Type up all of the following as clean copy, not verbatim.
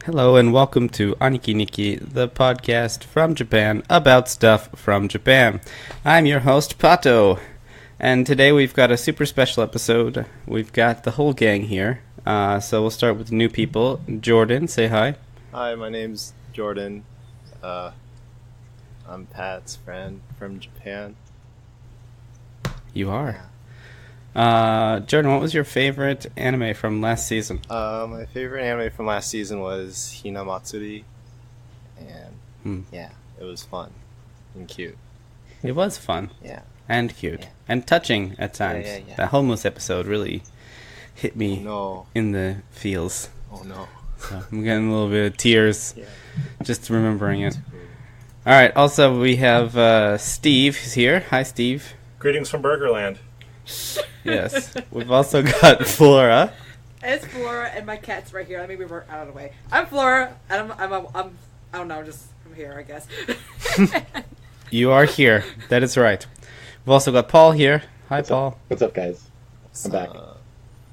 Hello and welcome to Aniki Nikki, the podcast from Japan about stuff from Japan. I'm your host, Pato, and today we've got a super special episode. We've got the whole gang here, so we'll start with the new people. Jordan, say hi. Hi, my name's Jordan. I'm Pat's friend from Japan. You are. Jordan, what was your favorite anime from last season? My favorite anime from last season was Hinamatsuri, and yeah, it was fun and cute. It was fun. Yeah. And cute. Yeah. And touching at times. Yeah. That homeless episode really hit me in the feels. Oh no. So I'm getting a little bit of tears just remembering it. Cool. Alright, also we have Steve who's here. Hi, Steve. Greetings from Burgerland. Yes. We've also got Flora. It's Flora, and my cat's right here. Let me move her out of the way. I'm Flora, and I'm I don't know, I'm here, I guess. You are here. That is right. We've also got Paul here. Hi, Paul. What's up, guys? I'm back.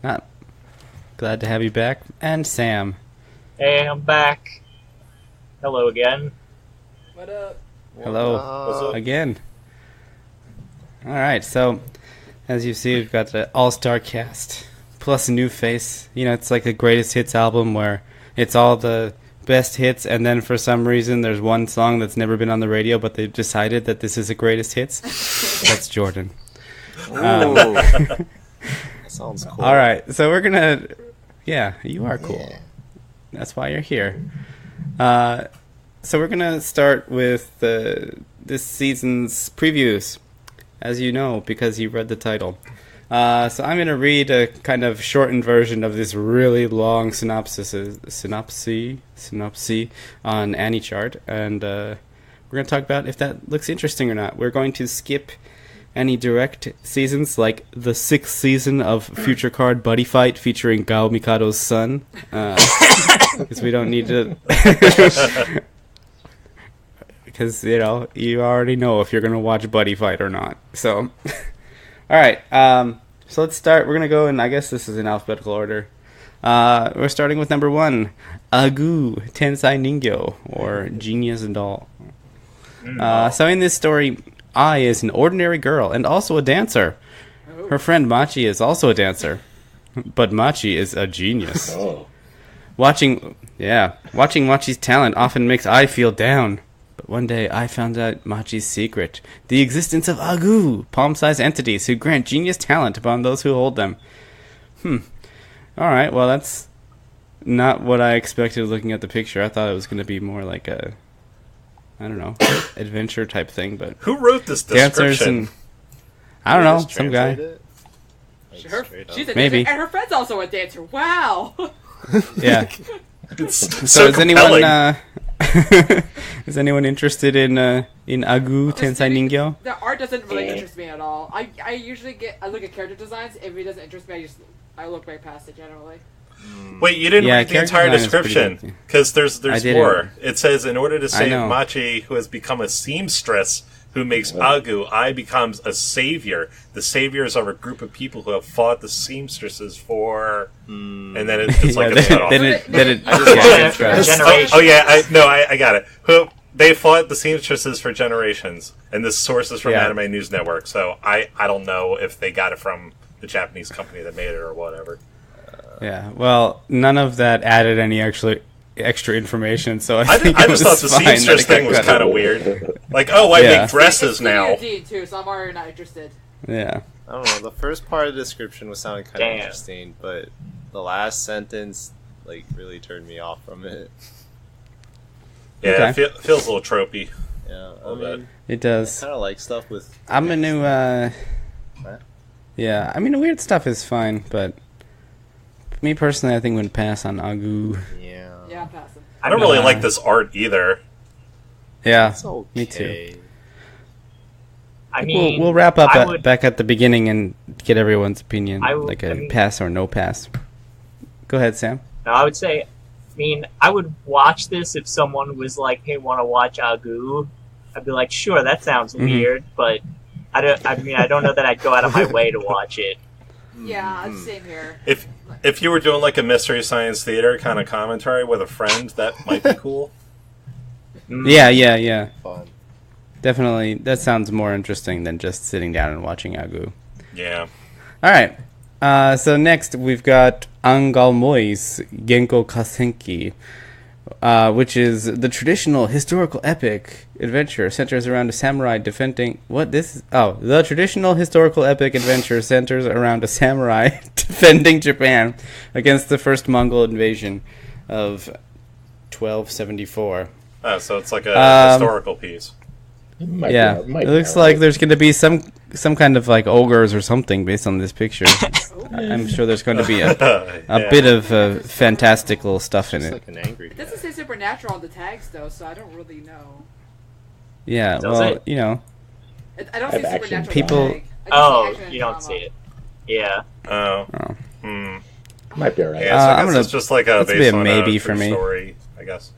Not glad to have you back. And Sam. Hey, I'm back. Hello again. What up? Hello again. Alright, so as you see, we've got the all-star cast plus a new face. You know, it's like the greatest hits album where it's all the best hits, and then for some reason there's one song that's never been on the radio, but they've decided that this is the greatest hits. That's Jordan. That sounds cool. All right, so we're gonna. Yeah, you are cool. Yeah. That's why you're here. So we're gonna start with this season's previews, as you know, because you read the title. So I'm gonna read a kind of shortened version of this really long synopsis on AniChart, and we're gonna talk about if that looks interesting or not. We're going to skip any direct seasons, like the 6th season of Future Card Buddy Fight featuring Gao Mikado's son, because we don't need to. Because, you know, you already know if you're going to watch Buddy Fight or not. So, alright, so let's start. We're going to go, and I guess this is in alphabetical order. We're starting with number 1, Agu Tensai Ningyo, or Genius Doll. So in this story, Ai is an ordinary girl and also a dancer. Her friend Machi is also a dancer, but Machi is a genius. Watching Machi's talent often makes Ai feel down. But one day, I found out Machi's secret, the existence of Agu, palm-sized entities who grant genius talent upon those who hold them. Alright, well, that's not what I expected looking at the picture. I thought it was going to be more like a, I don't know, adventure type thing, but... Who wrote this description? And, I don't know, some guy. She's a Maybe. dancer, and her friend's also a dancer. Wow! Yeah. It's So is compelling. anyone... is anyone interested in Agu Tensai Ningyo? The art doesn't really interest me at all. I usually look at character designs. If it doesn't interest me, I look right past it generally. Wait, you didn't read the character entire design is pretty description? good. Because there's didn't. more. It says, in order to save know. Machi, who has become a seamstress who makes Agu, Ai becomes a savior. The saviors are a group of people who have fought the seamstresses for... And then it's like a set-off. I got it. They fought the seamstresses for generations, and this source is from Anime News Network. So I don't know if they got it from the Japanese company that made it or whatever. Yeah, well, none of that added any extra information, so I just thought the seamstress thing was kind of weird. Like, I make dresses now. Too, so I'm already not interested. Yeah. I don't know. The first part of the description was sounding kind of interesting, but the last sentence really turned me off from it. Yeah, Okay. it feels a little tropey. Yeah, I All mean, It does. I kind of like stuff with. I'm a new, Yeah, I mean, weird stuff is fine, but me personally, I think would pass on Agu. Yeah, I'm passing. I don't really like this art either. Yeah, It's okay. me too. I mean, We'll wrap up I would- back at the beginning and get everyone's opinion, I pass or no pass. Go ahead, Sam. No, I would say, I would watch this if someone was like, "Hey, want to watch Agu?" I'd be like, "Sure, that sounds weird," but I don't know that I'd go out of my way to watch it. Yeah, same here. If you were doing like a Mystery Science Theater kind of commentary with a friend, that might be cool. Yeah. Fun. Definitely, that sounds more interesting than just sitting down and watching Agu. Yeah. All right. So next we've got Angalmoi's Genko Kasenki, which is the traditional historical epic adventure centers around a samurai defending the traditional historical epic adventure centers around a samurai defending Japan against the first Mongol invasion of 1274. Oh, so it's like a historical piece. It looks like there's going to be some kind of like ogres or something based on this picture. I'm sure there's going to be a bit of fantastical stuff in It's it. like an angry It doesn't say supernatural on the tags though, so I don't really know. Yeah, Does well, it? you know, I don't I see have action supernatural. People- on the tag. I just see Oh, action and you don't drama. see it. Yeah. Oh. Oh. Hmm. Might be alright. Yeah, so I I'm guess gonna- it's just like a let's be based a on maybe a for true me. story, I guess.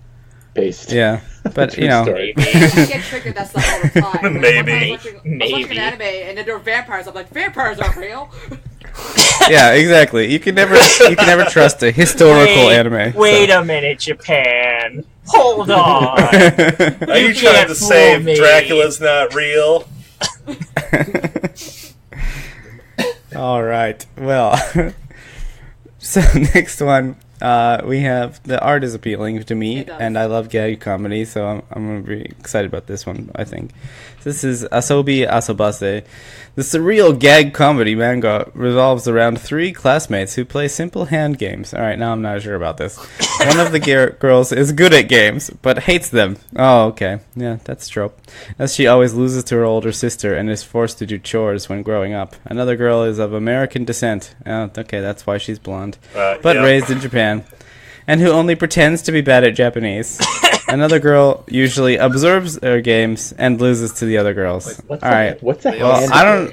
Based. yeah, but True you know, story. Maybe. I get triggered that stuff all the time. Like, Maybe. I was watching Maybe. an anime and then there were vampires. I'm like, vampires aren't real. yeah, exactly. You can never trust a historical anime. Wait a minute, Japan. Hold on. Are you trying can't to say fool me. Dracula's not real? All right. Well, so next one, we have the art is appealing to me, It does. and I love gag comedy, so I'm gonna be excited about this one. I think this is Asobi Asobase. The surreal gag comedy manga revolves around three classmates who play simple hand games. All right, now I'm not sure about this. One of the girls is good at games, but hates them. Oh, okay. Yeah, that's trope. As she always loses to her older sister and is forced to do chores when growing up. Another girl is of American descent. Oh, okay, that's why she's blonde. But Yep. raised in Japan. And who only pretends to be bad at Japanese. Another girl usually observes their games and loses to the other girls. What's All right. What's a Well, hand I don't-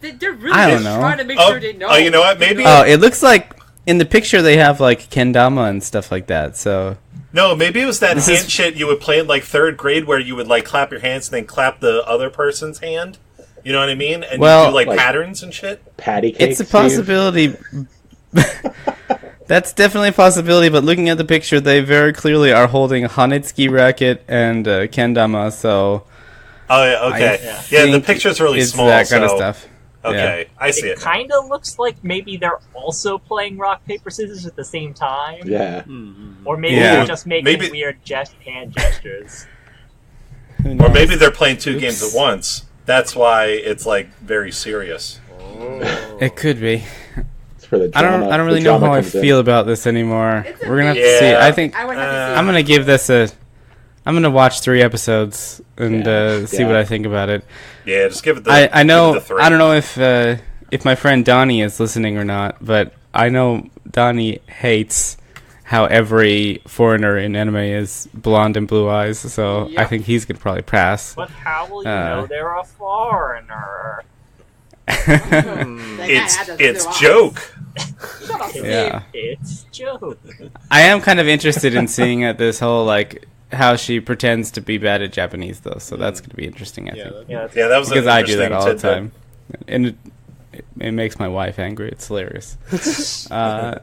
game? They're really I don't just know. trying to make Oh, sure they know. oh, you know what? Maybe- Oh, it looks like in the picture they have like kendama and stuff like that. So No, maybe it was that This hand is- shit you would play in like third grade where you would like clap your hands and then clap the other person's hand. You know what I mean? And Well- you do like Like- patterns and shit. Patty cake. it's a possibility. That's definitely a possibility, but looking at the picture, they very clearly are holding a Hanetsuki racket and kendama, so Oh, yeah, okay. I Yeah, the think picture's really it's small. that kind of so- stuff. Okay, I see It it. kind of looks like maybe they're also playing rock, paper, scissors at the same time. Yeah. Or maybe Yeah. they're just making Maybe- weird hand gestures. Who Or knows? maybe they're playing two Oops. games at once. That's why it's like very serious. It could be. It's for the I drama. don't really The know drama how I comes in. feel about this anymore. It's a We're gonna have big- to see. Yeah. I think I would have to see. I'm gonna give this a. I'm gonna watch 3 episodes and see what Yeah. I think about it. Yeah, just give it the. I know. Give it the 3. I don't know if my friend Donnie is listening or not, but I know Donnie hates how every foreigner in anime is blonde and blue eyes. So I Yep. think he's gonna probably pass. But how will you Uh. know they're a foreigner? It's joke. Shut up, Steve. Yeah. It's joke. I am kind of interested in seeing this whole like how she pretends to be bad at Japanese though. So that's gonna be interesting. I think. Yeah, Yeah, that was Because an I do that interesting all the tidbit. time, and it makes my wife angry. It's hilarious. All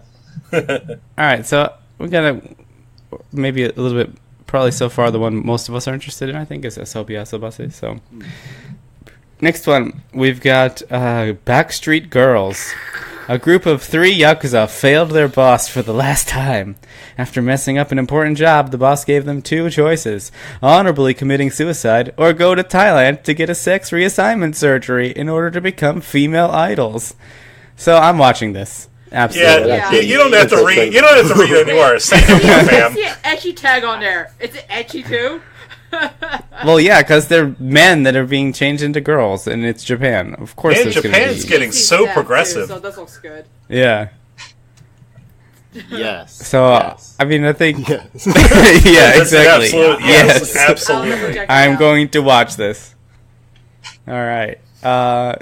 right, so we got maybe a little bit. Probably so far the one most of us are interested in, I think, is Asobi Asobase. So next one we've got Backstreet Girls. A group of 3 Yakuza failed their boss for the last time. After messing up an important job, the boss gave them 2 choices. Honorably committing suicide, or go to Thailand to get a sex reassignment surgery in order to become female idols. So I'm watching this. Absolutely. Yeah, Yeah. you don't have to read. You don't have to read it anymore. Say no more, I fam. see an etchy tag on there. Is it etchy too? Well, yeah, because they're men that are being changed into girls, and it's Japan. Of course, And there's gonna Japan's be... getting He's so that, progressive. Too, so this looks good. Yeah. Yes. So, Yes. I mean, I think... Yes. yeah, That's an exactly. absolute- Yes. absolutely. I'm going to watch this. All right.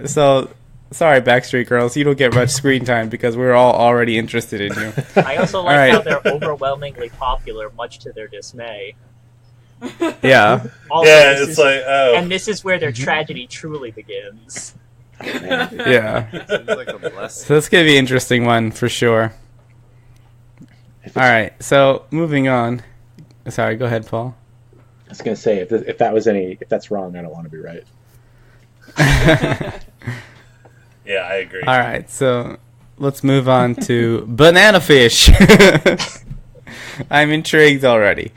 So, sorry, Backstreet Girls, you don't get much screen time because we're all already interested in you. I also like Alright. how they're overwhelmingly popular, much to their dismay. Yeah. Also, Yeah, this it's is- like oh. and this is where their tragedy truly begins. Yeah. Seems like a blessing. So this could be an interesting one for sure. All right, so moving on. Sorry, go ahead, Paul. I was gonna say if that's wrong, I don't want to be right. Yeah, I agree. All right, so let's move on to banana fish. I'm intrigued already.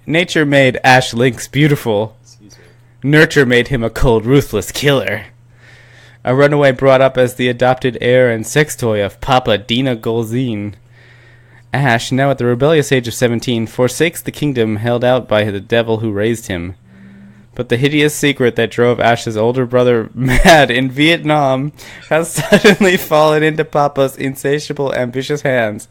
Nature made Ash Lynx beautiful. Excuse me. Nurture made him a cold, ruthless killer. A runaway brought up as the adopted heir and sex toy of Papa Dina Golzine. Ash, now at the rebellious age of 17, forsakes the kingdom held out by the devil who raised him. But the hideous secret that drove Ash's older brother mad in Vietnam has suddenly fallen into Papa's insatiable, ambitious hands.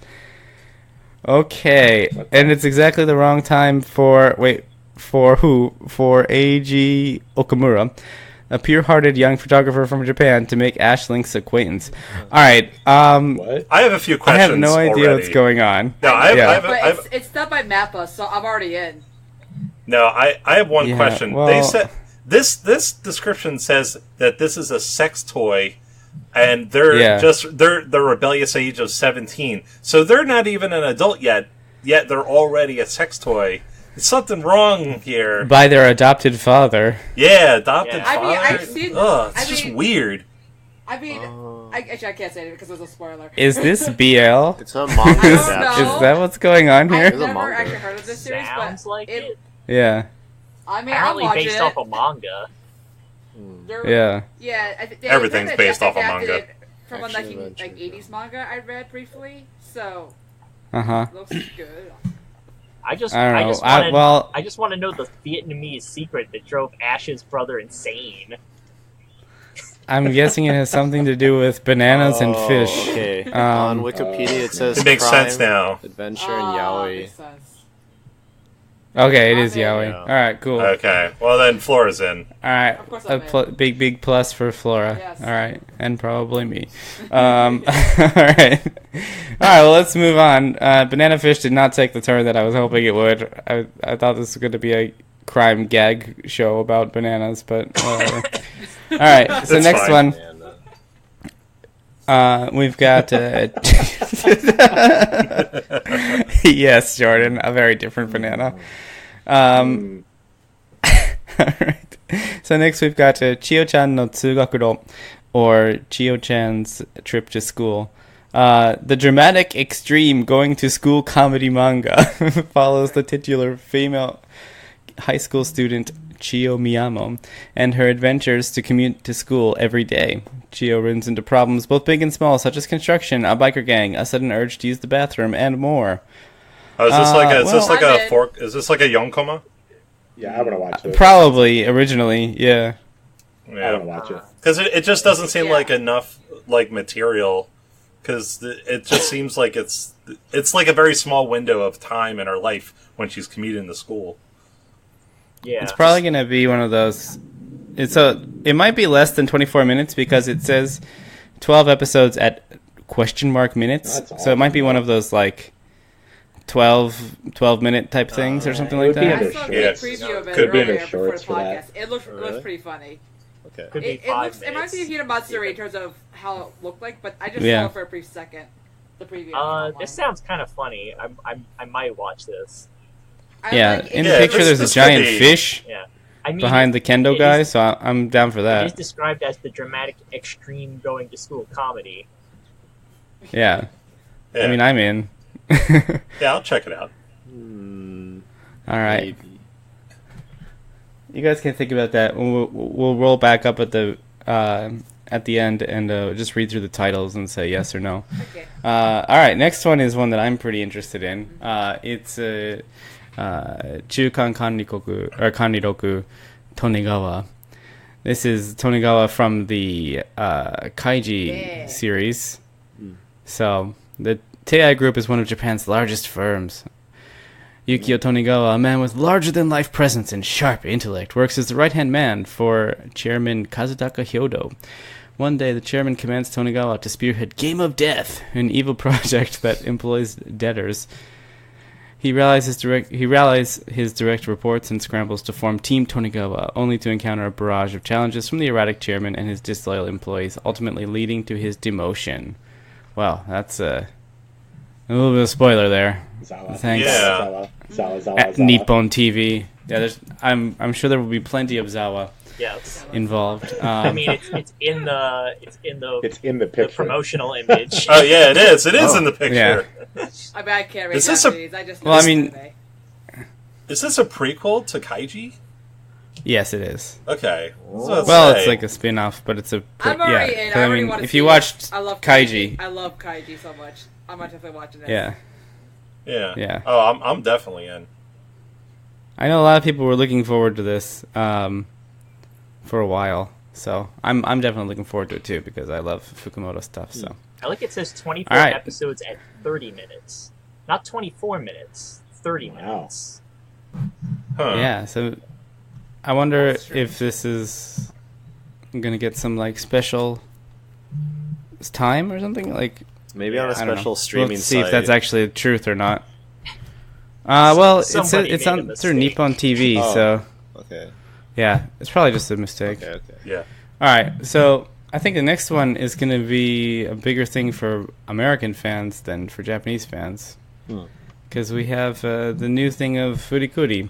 Okay, and it's exactly the wrong time for who? For Eiji Okamura, a pure-hearted young photographer from Japan, to make Ash Link's acquaintance. All right, What? I have a few I questions. have no idea already. what's going on. No, I have, But it's done by Mappa, so I'm already in. No, I have one Yeah, question. well- They said this description says that this is a sex toy, and they're they're the rebellious age of 17. So they're not even an adult yet. Yet they're already a sex toy. There's something wrong here. By their adopted father. Yeah, adopted Yeah. I mean, father. I've seen. Ugh, it's I just mean- weird. I mean, actually, I can't say it because it was a spoiler. Is this BL? It's a manga I don't adaptation. know. Is that what's going on I've here? There's a never manga. actually heard of this series, Sounds but like it. Yeah, I mean, I'm Apparently watching based it. off a manga. They're- yeah. Yeah, Everything's they based off a adapted manga. it from a Action 80s manga I read briefly, so Uh-huh. looks good. I just I don't know. want I to know the Vietnamese secret that drove Ash's brother insane. I'm guessing it has something to do with bananas and fish. Okay. On Wikipedia, it says It makes crime, sense now. adventure, and yaoi. Makes sense. Okay, it is Okay. yaoi. Yeah. All right, cool. Okay, well then Flora's in. All right, Of course a I'm big plus for Flora. Yes. All right, and probably me. All right, well, let's move on. Banana Fish did not take the turn that I was hoping it would. I thought this was going to be a crime gag show about bananas, but whatever. All right, so That's next fine. one. We've got yes, Jordan, a very different banana. All right. So next we've got Chiyo-chan no Tsugakuro, or Chiyo-chan's trip to school. The dramatic, extreme going to school comedy manga follows the titular female high school student Chiyo Miyamo and her adventures to commute to school every day. Chiyo runs into problems both big and small, such as construction, a biker gang, a sudden urge to use the bathroom, and more. Oh, is this like I'm a in. fork? Is this like a yonkoma? Yeah, I want to watch it. Probably originally, yeah. I want to Yeah, watch it. because it just doesn't seem Yeah. like enough like material. Because it just seems like it's like a very small window of time in her life when she's commuting to school. Yeah. It's probably gonna be one of those. It might be less than 24 minutes because it says 12 episodes at question mark minutes. That's So it might be awesome. one of those like 12 minute type things or something it like would be that. under I saw a Yes. preview of it Could be in earlier their before the shorts for that. podcast. It looks really? pretty funny. Okay. Could be It 5 reminds me of minutes. Hinamatsuri in terms of how it looked like, but I just Yeah. saw it for a brief second. The preview. This sounds kind of funny. I might watch this. Yeah, in the Yeah, picture there's a this could giant be- fish Yeah. I mean, behind the kendo it guy, is- so I'm down for It is that. described as the dramatic, extreme going to school comedy. Yeah, Yeah, I mean I'm in. yeah, I'll check it out. All right, Maybe. you guys can think about that. We'll roll back up at the end and just read through the titles and say yes or no. Okay. All right, next one is one that I'm pretty interested in. It's Chukan Kanrikoku or Kanriroku Tonigawa. This is Tonigawa from the Kaiji Yeah. series. So the Tei Group is one of Japan's largest firms. Yukio Tonigawa, a man with larger-than-life presence and sharp intellect, works as the right-hand man for Chairman Kazutaka Hyodo. One day, the chairman commands Tonigawa to spearhead Game of Death, an evil project that employs debtors. He rallies his direct reports and scrambles to form Team Tonigawa, only to encounter a barrage of challenges from the erratic chairman and his disloyal employees, ultimately leading to his demotion. Well, that's a little bit of spoiler there. Zawa. Thanks. Yeah. Zawa. At Nippon TV. Yeah, I'm sure there will be plenty of Zawa Yes. involved. I mean, it's in the the picture. promotional image. Oh yeah, it is. It is in the picture. Yeah. I mean, I can't read Is this a- Japanese. I just Well, I know mean- anime. Is this a prequel to Kaiji? Yes, it is. Okay. Well, it's like a spin-off, but it's a I'm already in. 'cause I already want to if see you it. watched I love Kaiji, I love Kaiji so much. I'm definitely watching it. yeah, yeah. Oh, I'm definitely in. I know a lot of people were looking forward to this for a while, so I'm definitely looking forward to it too because I love Fukumoto stuff. So I like it says 24 All right. episodes at 30 minutes. Not 24 minutes, 30 Wow. minutes. Huh. yeah, so I wonder That's true. if this is gonna get some like special time or something like. Maybe on a I don't know. special streaming We'll see site. if that's actually the truth or not. Well, Somebody it's made a on through mistake. Nippon TV, Oh. so Okay. yeah, it's probably just a mistake. Okay. Yeah. All right, so I think the next one is going to be a bigger thing for American fans than for Japanese fans, because we have the new thing of Furikuri.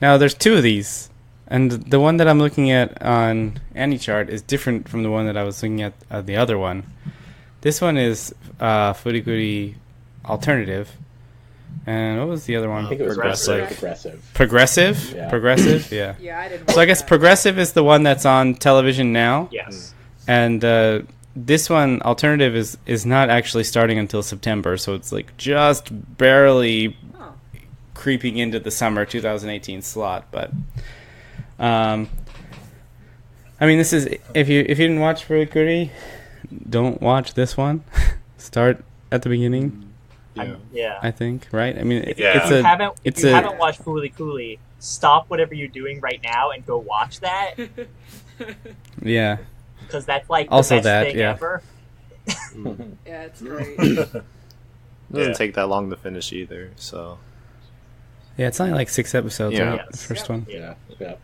Now, there's two of these, and the one that I'm looking at on AniChart is different from the one that I was looking at the other one. This one is Furikuri Alternative, and what was the other one? I think it was Progressive. Progressive. Progressive? Yeah. Progressive, yeah. Yeah, I didn't. So I watch guess that. Progressive is the one that's on television now. Yes. And this one, Alternative, is not actually starting until September, so it's like just barely Oh. creeping into the summer 2018 slot. But, I mean, this is if you didn't watch Furikuri, don't watch this one. Start at the beginning, Yeah. I think, right? I mean, Yeah. it's If you a haven't, it's if you a- haven't watched Fooly Cooley, stop whatever you're doing right now and go watch that, yeah. because that's like the Also best that, thing yeah. ever. Yeah, it's great. It doesn't Yeah. take that long to finish either. So Yeah, it's only like 6 episodes, Yeah. right? Yes. The first Yeah. one. Yeah. Yeah.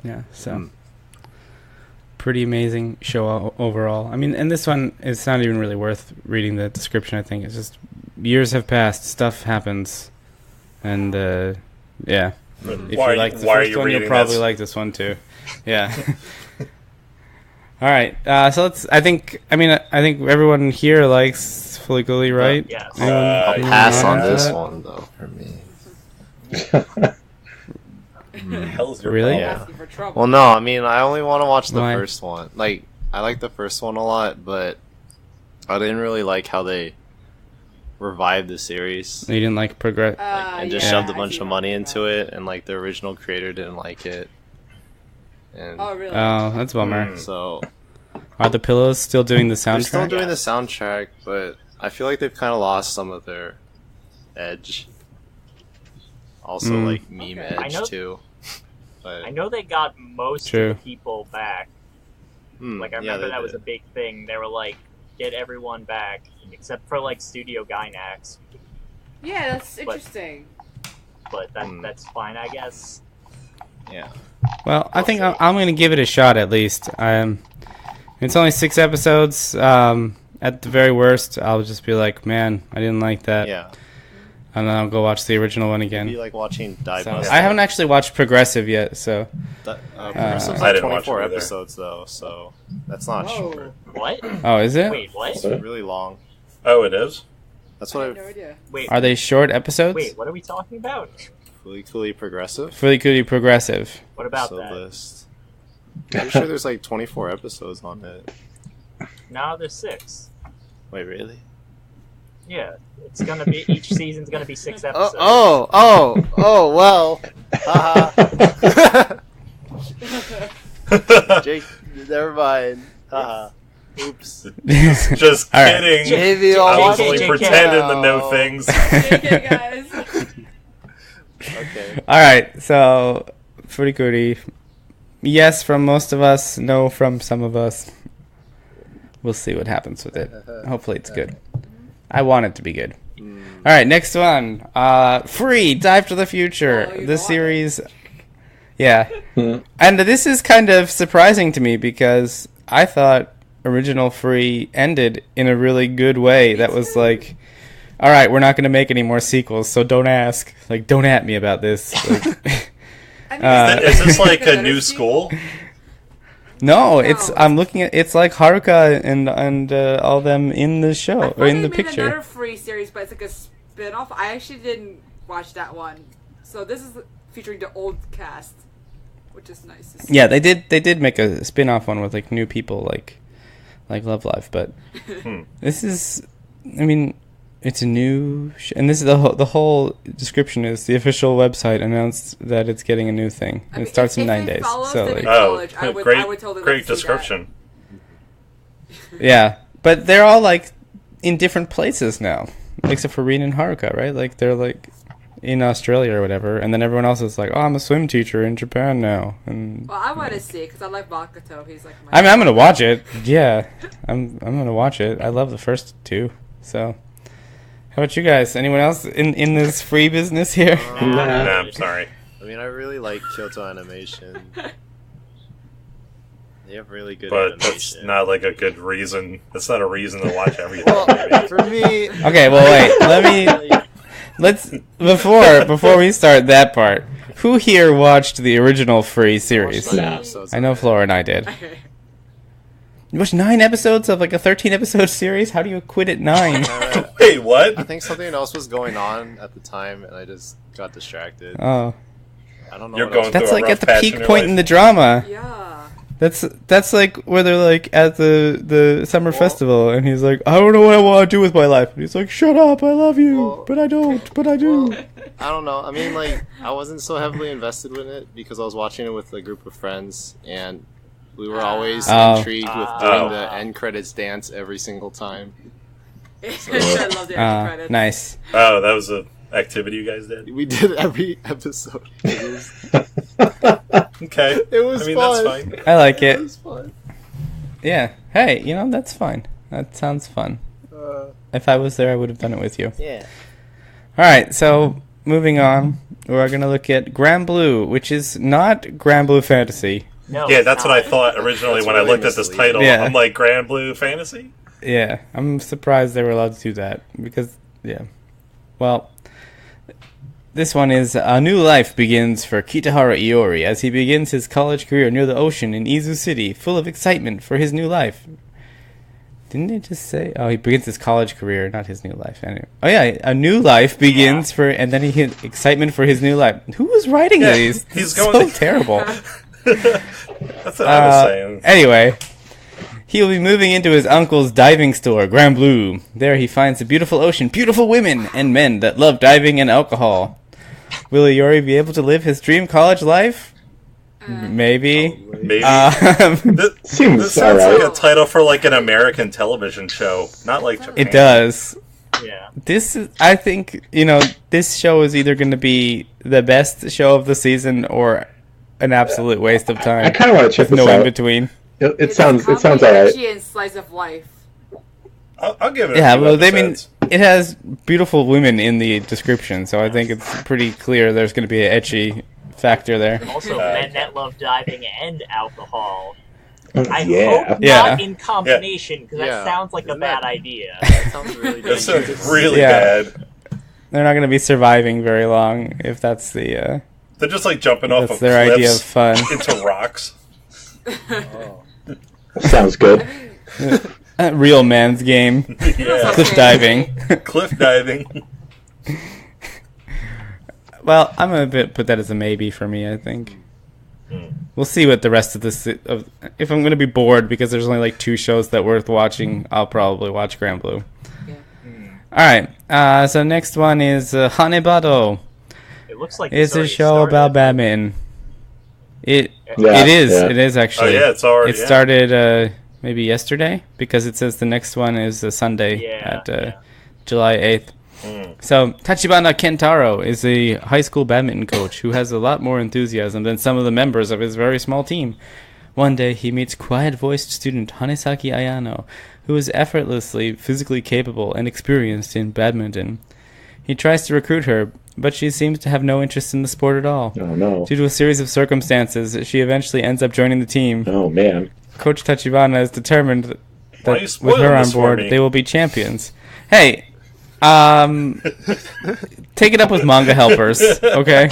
Yeah, so Mm. pretty amazing show overall. I mean, and this one is not even really worth reading the description. I think it's just years have passed, stuff happens, and yeah. If Why, you like the why are first you one, reading you'll probably this? like this one too. Yeah. All right. So let's. I think everyone here likes Fully Gully, right? Yes. Anyone- I'll anyone pass on want this that? one though for me. Hell's your Really? problem? Yeah. Asking for trouble. Well, no, I mean I only want to watch the Why? first one. Like I like the first one a lot, but I didn't really like how they revived the series. You didn't like progress. And just yeah, shoved a I bunch see of what money you're into talking it, and like the original creator didn't like it. And about. Oh, really? Oh, that's a bummer. Mm. so Are the Pillows still doing the they're still soundtrack? doing the soundtrack, but I feel like they've kind of lost some of their edge. Also, Mm. like meme Okay. I edge know- too. But I know they got most True. of the people back. Like I yeah, remember they that was a did. big thing. They were like, get everyone back except for like Studio Gynax, Yeah, that's interesting. but that's fine, I guess. Yeah. Well, I think I'm going to give it a shot at least. It's only 6 episodes. At the very worst, I'll just be like, man, I didn't like that. Yeah. And then I'll go watch the original one It'd again. be like watching Die So, Buster. I haven't actually watched Progressive yet, so Progressive's I like didn't watch 24 it either. episodes though, so that's not Whoa. short. What? oh, is it? Wait, what? It's really long. Oh, it is? That's I what had no I've idea. Wait, Are they short episodes? wait, what are we talking about? fully coolly progressive. Fully Cootie Progressive. What about So that? list. Pretty sure there's like 24 episodes on it. No, there's 6. Wait, really? Yeah, it's gonna be each season's gonna be 6 episodes. Well. Haha. Jake, never mind. Haha. Oops. Just All right. kidding. Maybe J- I I'll was JK, only JK. pretending to know things. JK, guys. Okay. All right, so Fully Cootie. Yes, from most of us. No, from some of us. We'll see what happens with it. Hopefully, it's good. I want it to be good. All right, next one. Free Dive to the Future. Oh, you This got series, yeah, and this is kind of surprising to me because I thought original Free ended in a really good way. That was like, all right, we're not going to make any more sequels, so don't ask. Like, don't at me about this. Like, I mean, Is this like a new school? no, it's No. I'm looking at it's like Haruka and all them in the show I or thought in they the made picture. another free series, but it's like a spin-off. I actually didn't watch that one, so this is featuring the old cast, which is nice to see. Yeah, they did make a spin-off one with like new people like Love Live, but this is, I mean, it's a new and this is the whole description is the official website announced that it's getting a new thing. I And mean, it starts in if 9 it days. follows So the like, college, I would totally great like to see description. yeah, but they're all like in different places now, except for Rin and Haruka, right? Like they're like in Australia or whatever, and then everyone else is like, "Oh, I'm a swim teacher in Japan now." And Well, I want to see it because I like Bakuto. He's like my. I mean, I'm gonna watch it. Yeah, I'm gonna watch it. I love the first two. So, how about you guys? Anyone else in this free business here? Nah, I'm sorry. I mean, I really like Kyoto Animation. They have really good But that's animation. not like a good reason. That's not a reason to watch everything. Well, for me, Okay, well wait. Let's before we start that part. Who here watched the original free series? No. I know Flora and I did. Okay. You watched 9 episodes of like a 13-episode series? How do you quit at 9? Wait, what? I think something else was going on at the time, and I just got distracted. Oh, I don't know. You're what going else. that's through a like rough at the patch peak in your point life. in the drama. Yeah. That's like where they're like at the summer festival, and he's like, I don't know what I want to do with my life. And he's like, shut up, I love you, Well- but I don't, but I do. Well, I don't know. I mean, like, I wasn't so heavily invested in it because I was watching it with a group of friends, and we were always Oh. intrigued with Oh. doing the end credits dance every single time. I love the end credits. Nice. Oh, that was a activity you guys did. We did every episode. Okay, It was I mean, fun. that's fine. I like It it. was fun. Yeah. Hey, that's fine. That sounds fun. If I was there, I would have done it with you. Yeah. All right, so moving on, we're going to look at Grand Blue, which is not Grand Blue Fantasy. No, Yeah, it's that's what I not. thought originally That's when I really looked at this misleading. title. Yeah. I'm like, Grand Blue Fantasy? Yeah, I'm surprised they were allowed to do that because, yeah. Well, this one is A New Life begins for Kitahara Iori as he begins his college career near the ocean in Izu City, full of excitement for his new life. Didn't it just say? Oh, he begins his college career, not his new life. Anyway. Oh yeah, a new life begins for, and then he hit excitement for his new life. Who was writing Yeah, these? he's So going- terrible. That's what I was saying. Anyway, he will be moving into his uncle's diving store, Grand Blue. There he finds a beautiful ocean, beautiful women, and men that love diving and alcohol. Will Iori be able to live his dream college life? Maybe. Maybe. This Seems This sounds alright. like a title for like an American television show, not like Japan. it does. Yeah. This is, I think, this show is either going to be the best show of the season or an absolute waste of time. I kind of want to check with this no in out. between. It sounds alright. And slice of life. I'll give it. Yeah, a few well, episodes. it has beautiful women in the description, so I think it's pretty clear there's going to be an ecchi factor there. Also, men that love diving and alcohol. I Yeah. hope Yeah. not in combination, because Yeah. that sounds like a Isn't bad that- idea. That sounds really That sounds dangerous. really Yeah. bad. They're not going to be surviving very long if that's the They're just like jumping off that's of their idea of cliffs fun. into rocks. Sounds good. Real man's game. Yeah, Cliff diving. cliff diving. Well, I'm going to put that as a maybe for me, I think. We'll see what the rest of this... if I'm going to be bored because there's only like 2 shows that worth watching, I'll probably watch Grand Blue. Yeah. Alright, so next one is Hanebado. It looks like It's a already show started. about badminton. It Yeah, it is. yeah. It is actually. Oh, yeah, it's already- It yeah. started maybe yesterday because it says the next one is Sunday Yeah, at yeah. July 8th. So Tachibana Kentaro is a high school badminton coach who has a lot more enthusiasm than some of the members of his very small team. One day he meets quiet-voiced student Hanesaki Ayano, who is effortlessly physically capable and experienced in badminton. He tries to recruit her, but she seems to have no interest in the sport at all. Oh, no. Due to a series of circumstances, she eventually ends up joining the team. Oh, man. Coach Tachibana is determined Why are you that with spoiling her on this for board, me? they will be champions. Hey, take it up with manga helpers, okay?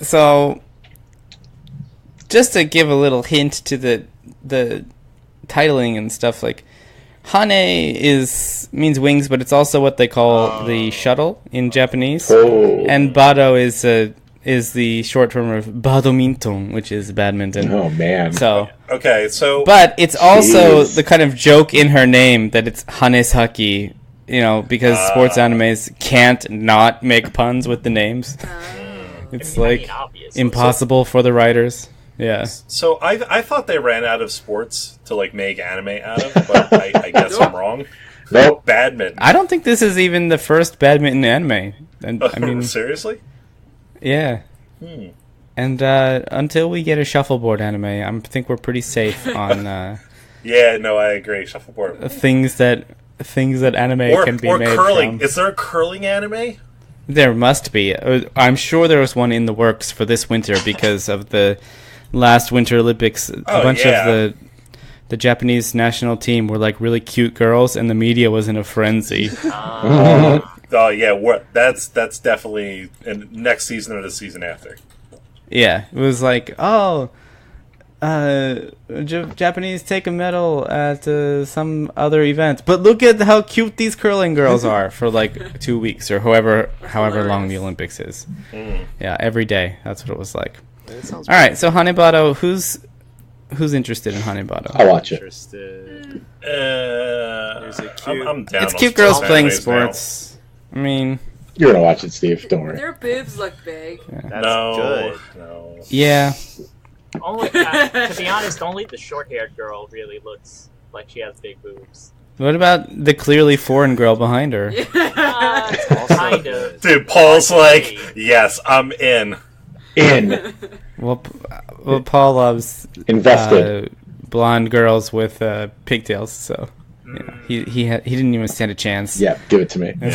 So, just to give a little hint to the titling and stuff, like, Hane means wings, but it's also what they call the shuttle in Japanese. Oh. And Bado is the short form of Badominton, which is badminton. Oh, man. So, Okay, so but it's also Jeez. the kind of joke in her name that it's Hanesaki, because sports animes can't not make puns with the names. It's obvious. impossible for the writers. Yeah. So I thought they ran out of sports to like make anime out of, but I guess I'm wrong. Nope. Badminton. I don't think this is even the first badminton anime. And I mean, Seriously? yeah. And until we get a shuffleboard anime, I think we're pretty safe on Yeah, no, I agree. Shuffleboard. things that anime can be Or made curling. from. Is there a curling anime? There must be. I'm sure there was one in the works for this winter because of the last Winter Olympics. A bunch yeah. of the Japanese national team were like really cute girls, and the media was in a frenzy. Oh yeah, that's definitely in next season or the season after. Yeah, it was like, Japanese take a medal at some other event, but look at how cute these curling girls are for like 2 weeks or however long the Olympics is. Yeah, every day. That's what it was like. It sounds All right, so Hanebado, who's interested in Hanebado? I'll watch it. interested. There's a cute- I'm down. It's on cute girls sports playing animes now. sports. I mean, You're going to watch it, Steve. Don't worry. Their boobs look big. That's No, good. no. yeah. Only, to be honest, only the short-haired girl really looks like she has big boobs. What about the clearly foreign girl behind her? Also Kind good. of. Dude, Paul's like, yes, I'm in. In. Well, Paul loves Invested. blonde girls with pigtails, so he didn't even stand a chance. Yeah, give it to me. It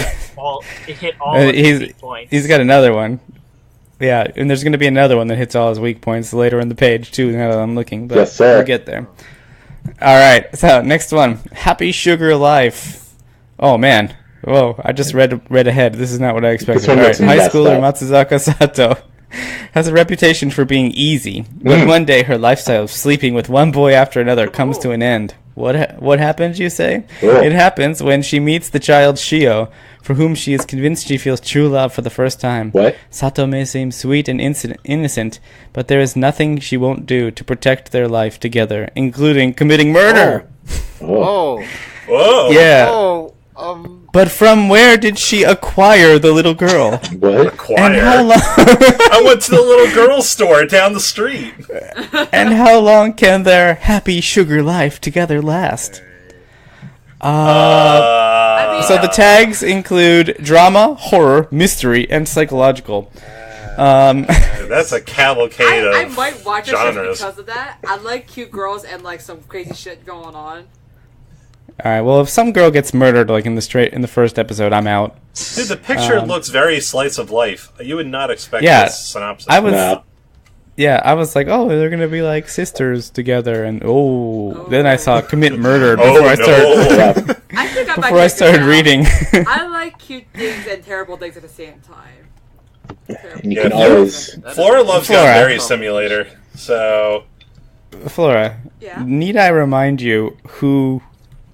hit all of his weak points. He's got another one. Yeah, and there's going to be another one that hits all his weak points later in the page too. Now that I'm looking, but Yes, sir. we'll get there. All right, so next one, Happy Sugar Life. Oh man, whoa! I just read ahead. This is not what I expected. This one All right, looks high messed schooler up. Matsuzaka Sato has a reputation for being easy, but one day her lifestyle of sleeping with one boy after another comes to an end. What happens, you say? Cool. It happens when she meets the child Shio, for whom she is convinced she feels true love for the first time. What? Sato may seem sweet and innocent, but there is nothing she won't do to protect their life together, including committing murder. Oh. Oh. Whoa. Yeah. Oh. But from where did she acquire the little girl? What? And how Choir. long? I went to the little girl store down the street. And how long can their happy sugar life together last? So the tags include drama, horror, mystery, and psychological. That's a cavalcade I of might watch it just genres. because of that. I like cute girls and like some crazy shit going on. All right. Well, if some girl gets murdered, like in the first episode, I'm out. Dude, the picture looks very slice of life. You would not expect Yeah, this synopsis. I was. No. Yeah, I was like, oh, they're gonna be like sisters together, and then I saw commit murder before Oh, I started. no. I think I might Before I check this started out. reading. I like cute things and terrible things at the same time. And you Yeah, can Flora- always... Flora loves Flora. Got Berry Simulator, so Flora, Yeah. need I remind you who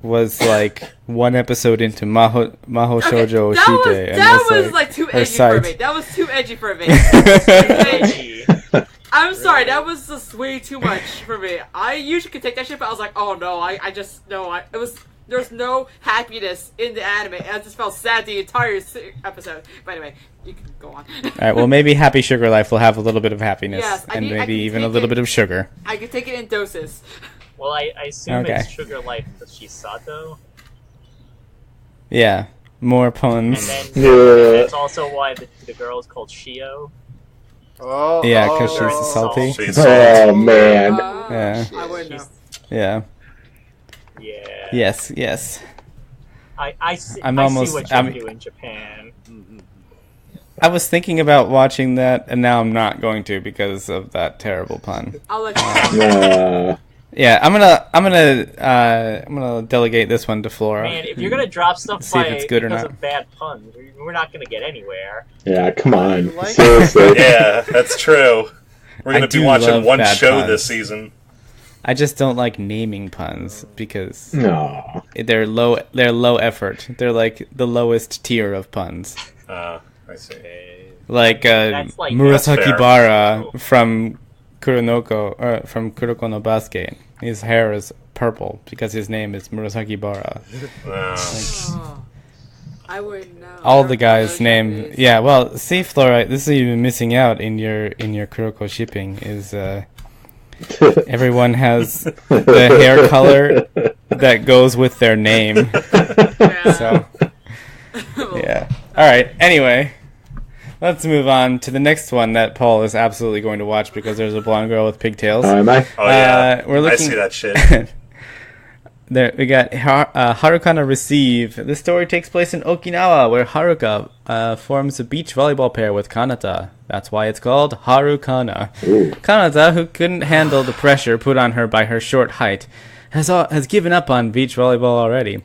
was like one episode into Maho Shoujo that was, Oshite? that was like too her edgy site. for me. That was too edgy for me. Edgy. I'm sorry, that was just way too much for me. I usually could take that shit, but I was like, oh no, I just no, it was there's no happiness in the anime, and I just felt sad the entire episode. But anyway, you can go on. All right. Well, maybe Happy Sugar Life will have a little bit of happiness, Yes, I and need- I maybe can even a take little it. bit of sugar. I can take it in doses. Well, I assume Okay. it's Sugar Life because she's Sato. Yeah. More puns. And then Yeah. that's also why the girl is called Shio. Oh. Yeah, 'cause oh. she's salty. she's Oh, man. Yeah. I wouldn't know. Yeah. Yeah. Yes. I see I'm what almost- you're doing, Japan. I was thinking about watching that, and now I'm not going to because of that terrible pun. I'll let you know. Yeah, I'm gonna delegate this one to Flora. Man, if you're gonna drop stuff See if it's good or because not. of bad puns, we're not gonna get anywhere. Yeah, come on. Like- Seriously. Yeah, that's true. We're I going to do be watching love one bad show puns. this season. I just don't like naming puns because No. they're low effort. They're like the lowest tier of puns. I see. Like That's like- Murasaki That's fair. Bara from from Kuroko no Basket. His hair is purple because his name is Murasaki Bara. Oh, I wouldn't know. All I the don't know guys' those name. Japanese. Yeah, well, see, Flora, this is even missing out in your Kuroko shipping is everyone has the hair color that goes with their name. Yeah. So yeah. All right. Anyway, let's move on to the next one that Paul is absolutely going to watch because there's a blonde girl with pigtails. Oh, am I? Oh, yeah. We're looking- I see that shit. There we got Harukana Receive. This story takes place in Okinawa, where Haruka forms a beach volleyball pair with Kanata. That's why it's called Harukana. Ooh. Kanata, who couldn't handle the pressure put on her by her short height, has given up on beach volleyball already,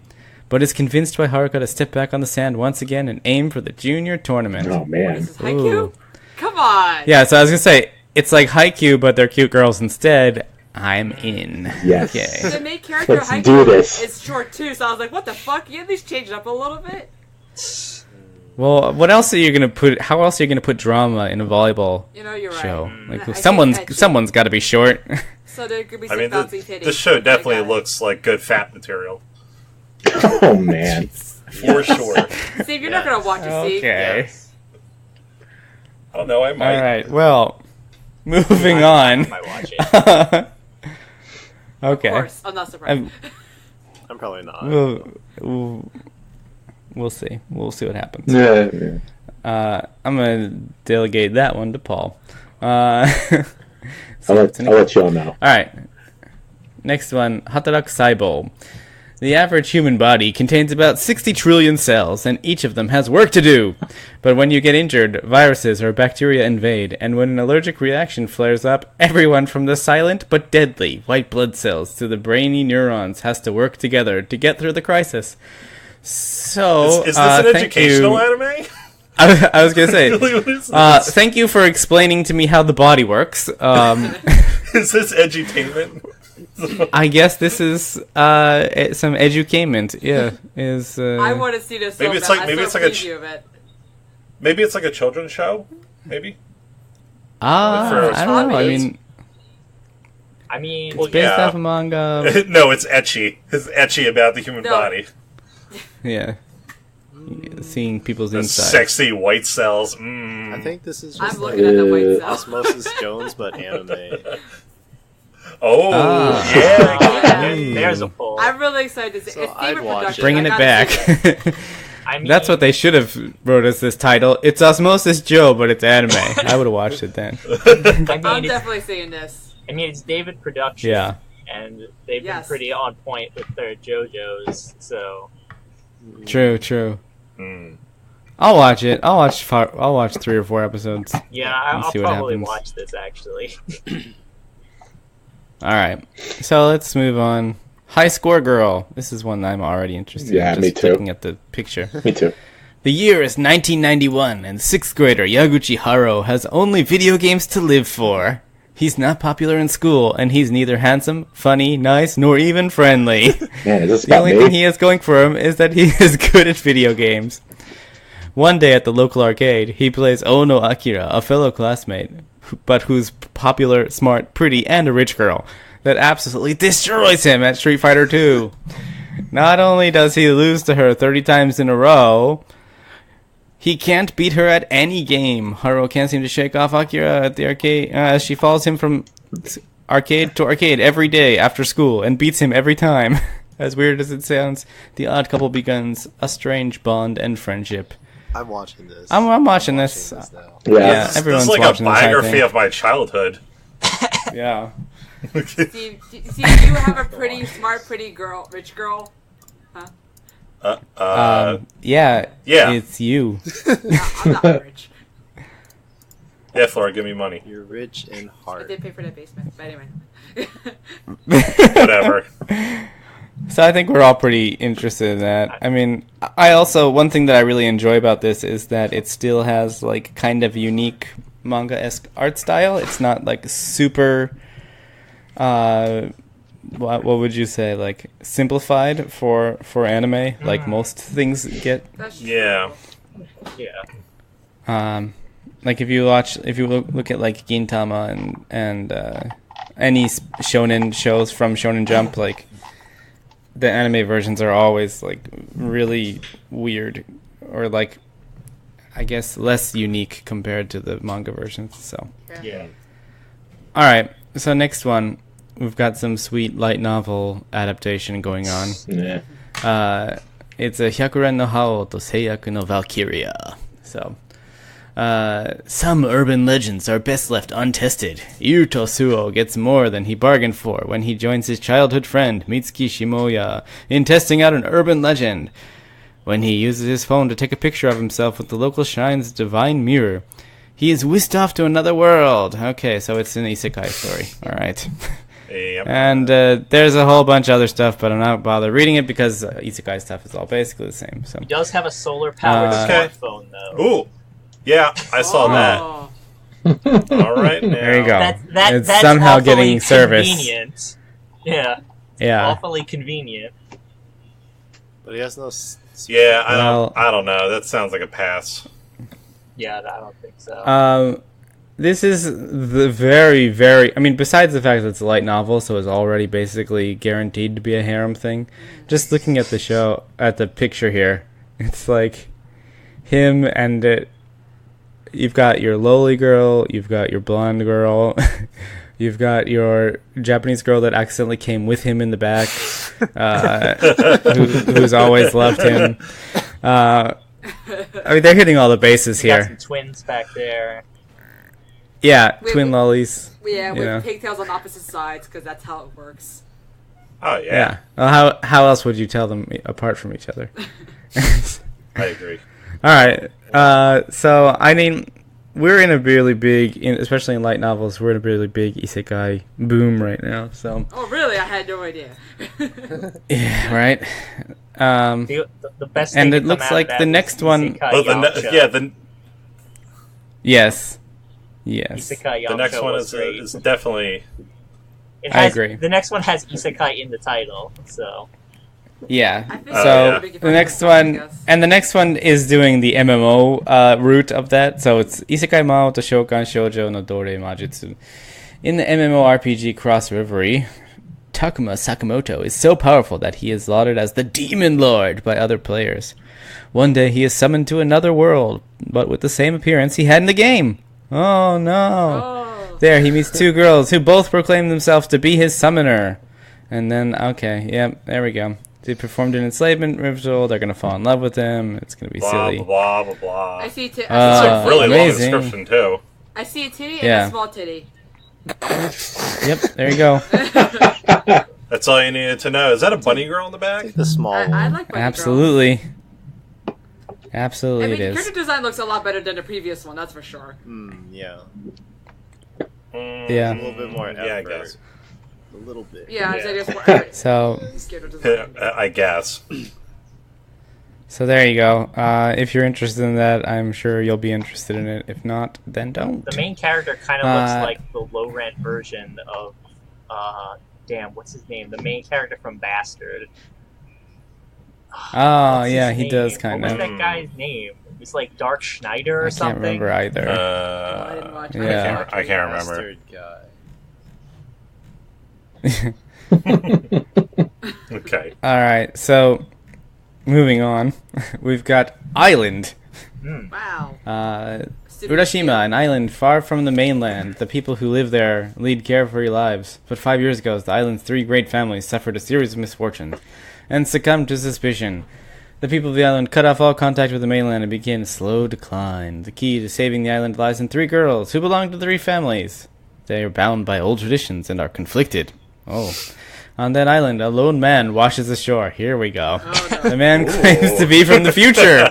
but is convinced by Haruka to step back on the sand once again and aim for the junior tournament. Oh, man. This is Haikyuu? Ooh. Come on. Yeah, so I was gonna say it's like Haikyuu, but they're cute girls instead. I'm in. Yes. Okay. The main character Let's Haikyuu do this. is short too, so I was like, what the fuck? You at least change it up a little bit? Well, what else are you gonna put? How else are you gonna put drama in a volleyball You know, you're show? right. Like I think someone's edgy. got to be short. So there could be I some mean, bouncy titties. this show definitely Like, looks like good fat material. Oh, man. For sure. Steve, you're not Yeah. gonna watch it, Steve. Okay. I don't know, I might. All right. Well, moving on. I might watch it. Okay. Of course, I'm not surprised. I'm- I'm probably not. We'll see. We'll see what happens. Yeah. I'm gonna delegate that one to Paul. I'll let you all know. All right. Next one, Hataraku Saibo. The average human body contains about 60 trillion cells, and each of them has work to do. But when you get injured, viruses or bacteria invade, and when an allergic reaction flares up, everyone from the silent but deadly white blood cells to the brainy neurons has to work together to get through the crisis. So, Is this an thank educational you. anime? I was gonna say, Really, what is this? thank you for explaining to me how the body works. Is this edutainment? I guess this is some edutainment. Yeah, is I want to see this. Maybe so it's bad. like- maybe I it's saw like a preview of it. Maybe it's like a children's show? Maybe? For I don't know. I mean, I mean, Well, based yeah. off a manga. No, it's ecchi. It's ecchi about the human No. body. Yeah, seeing people's The insides. sexy white cells. I think this is just I'm like looking at the white cells. Osmosis Jones, but anime. Oh, Ah. yeah. there's a pull. I'm really excited to see. So It's I'd Steven watch Production. Bringing I it gotta back. see it. I mean, That's what they should have wrote as this title. It's Osmosis Joe, but it's anime. I would have watched it then. I I'm mean, definitely seeing this. it's David Production. Yeah. And they've been Yes. pretty on point with their JoJo's, so True. Hmm. I'll watch it. I'll watch 3 or 4 episodes. yeah, Let's I'll see what probably happens. watch this actually. All right. So let's move on. High Score Girl. This is one I'm already interested in. Yeah, just me too. Looking at the picture. Me too. The year is 1991, and 6th grader Yaguchi Haro has only video games to live for. He's not popular in school, and he's neither handsome, funny, nice, nor even friendly. Man, is this The about only me? thing he has going for him is that he is good at video games. One day at the local arcade, he plays Ono Akira, a fellow classmate, but who's popular, smart, pretty, and a rich girl, that absolutely destroys him at Street Fighter 2. Not only does he lose to her 30 times in a row, he can't beat her at any game. Haro can't seem to shake off Akira at the arcade as she follows him from arcade to arcade every day after school and beats him every time. As weird as it sounds, the odd couple begins a strange bond and friendship. I'm watching this. I'm watching this. now. Yeah. Yeah, This everyone's is like a watching this, I biography think. of my childhood. Yeah. Steve, do you have a pretty smart, pretty girl, rich girl? Huh? Yeah. Yeah. It's you. No, I'm not rich. Yeah, Flora, give me money. You're rich in I heart. did pay for that basement, but anyway. Whatever. So I think we're all pretty interested in that. I mean, I also, one thing that I really enjoy about this is that it still has like kind of unique manga-esque art style. It's not like super, what would you say, like simplified for anime, like most things get. That's true. Yeah. Yeah. Like if you look at like Gintama and any shonen shows from Shonen Jump, like the anime versions are always like really weird, or like I guess less unique compared to the manga versions. So Yeah. all right, so next one, we've got some sweet light novel adaptation going on. Yeah. It's a Hyakuren no Hao to Seiyaku no Valkyria. So some urban legends are best left untested. Yuto Suo gets more than he bargained for when he joins his childhood friend Mitsuki Shimoya in testing out an urban legend. When he uses his phone to take a picture of himself with the local shrine's divine mirror, he is whisked off to another world. Okay, so it's an isekai story. All right. Yep. And there's a whole bunch of other stuff, but I'm not bothered reading it because isekai stuff is all basically the same. So He does have a solar-powered Okay. smartphone, though. Ooh. Yeah, I saw Oh. that. All right, now. there you go. It's That's somehow awfully getting service. Convenient. Yeah, Yeah. awfully convenient. But he has no. Yeah, Well- I don't know. That sounds like a pass. Yeah, I don't think so. This is the very, very... I mean, besides the fact that it's a light novel, so it's already basically guaranteed to be a harem thing. Just looking at the show, at the picture here, it's like him and you've got your loli girl, you've got your blonde girl, you've got your Japanese girl that accidentally came with him in the back, who's always loved him. I mean, they're hitting all the bases We got here. some twins back there. Yeah, Wait, twin lollies. Yeah, with Yeah. pigtails on opposite sides, because that's how it works. Oh, yeah. Yeah. Well, how else would you tell them apart from each other? I agree. All right. So I mean, we're in a really big, especially in light novels, we're in a really big isekai boom right now. So Oh, really? I had no idea. yeah, right. The best And thing it to looks come out like of the that next is one- Isekai Well, Yamcha. Yes. Yes. Isekai the next Yamcha one was great. is definitely... It I has, agree. The next one has Isekai in the title, so Yeah. I think So yeah. big if the I next can, I one, guess. and the next one is doing the MMO route of that. So it's Isekai Mao to Shokan Shoujo no Dore Majutsu. In the MMORPG Cross Reverie, Takuma Sakamoto is so powerful that he is lauded as the Demon Lord by other players. One day he is summoned to another world, but with the same appearance he had in the game. Oh no. Oh. There, he meets two girls who both proclaim themselves to be his summoner. And then, okay, yep, there we go. They performed an enslavement ritual. They're going to fall in love with him. It's going to be Blah, silly. blah, blah, blah. I see. It's a really long amazing. description, too. I see a titty and Yeah. a small titty. Yep, there you go. That's all you needed to know. Is that a bunny girl in the back? Take the small I one. like bunny Absolutely. girls. Absolutely I mean, it is. character design looks a lot better than the previous one. That's for sure. Yeah. Yeah. A little bit more effort. Yeah, I guess. A little bit. Yeah, Yeah. I just more effort So, in character design. I guess. so there you go. If you're interested in that, I'm sure you'll be interested in it. If not, then don't. the main character kind of looks Uh, like the low-rent version of what's his name? The main character from Bastard. Oh, What's his yeah, he name? does kind What of. was that guy's name? It was like Dark Schneider or I can't something. remember either. I didn't watch it. Yeah. I can't remember. Bastard guy. Okay. All right, so moving on, we've got Island. Wow. Urashima, an island far from the mainland. The people who live there lead carefree lives. But 5 years ago, the island's three great families suffered a series of misfortunes and succumbed to suspicion. The people of the island cut off all contact with the mainland and began a slow decline. The key to saving the island lies in three girls who belong to three families. They are bound by old traditions and are conflicted. Oh. On that island, a lone man washes ashore. Here we go. Oh, no. The man claims to be from the future.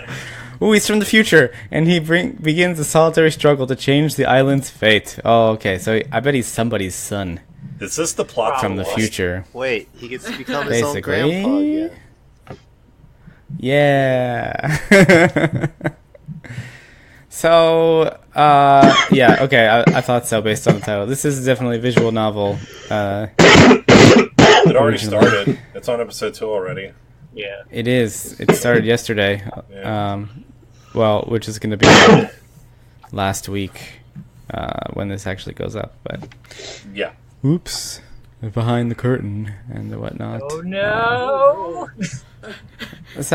Ooh, he's from the future. And he begins a solitary struggle to change the island's fate. Oh, okay. So I bet he's somebody's son Is this the plot from the Lost? future. Wait, he gets to become his own Basically. grandpa again. Yeah. So, yeah, okay, I thought so based on the title. This is definitely a visual novel. It already Originally. started. It's on episode 2 already. Yeah. It is. It started yesterday. Yeah. Well, which is going to be last week when this actually goes up. But Yeah. oops, behind the curtain and whatnot. Oh no! So Thanks,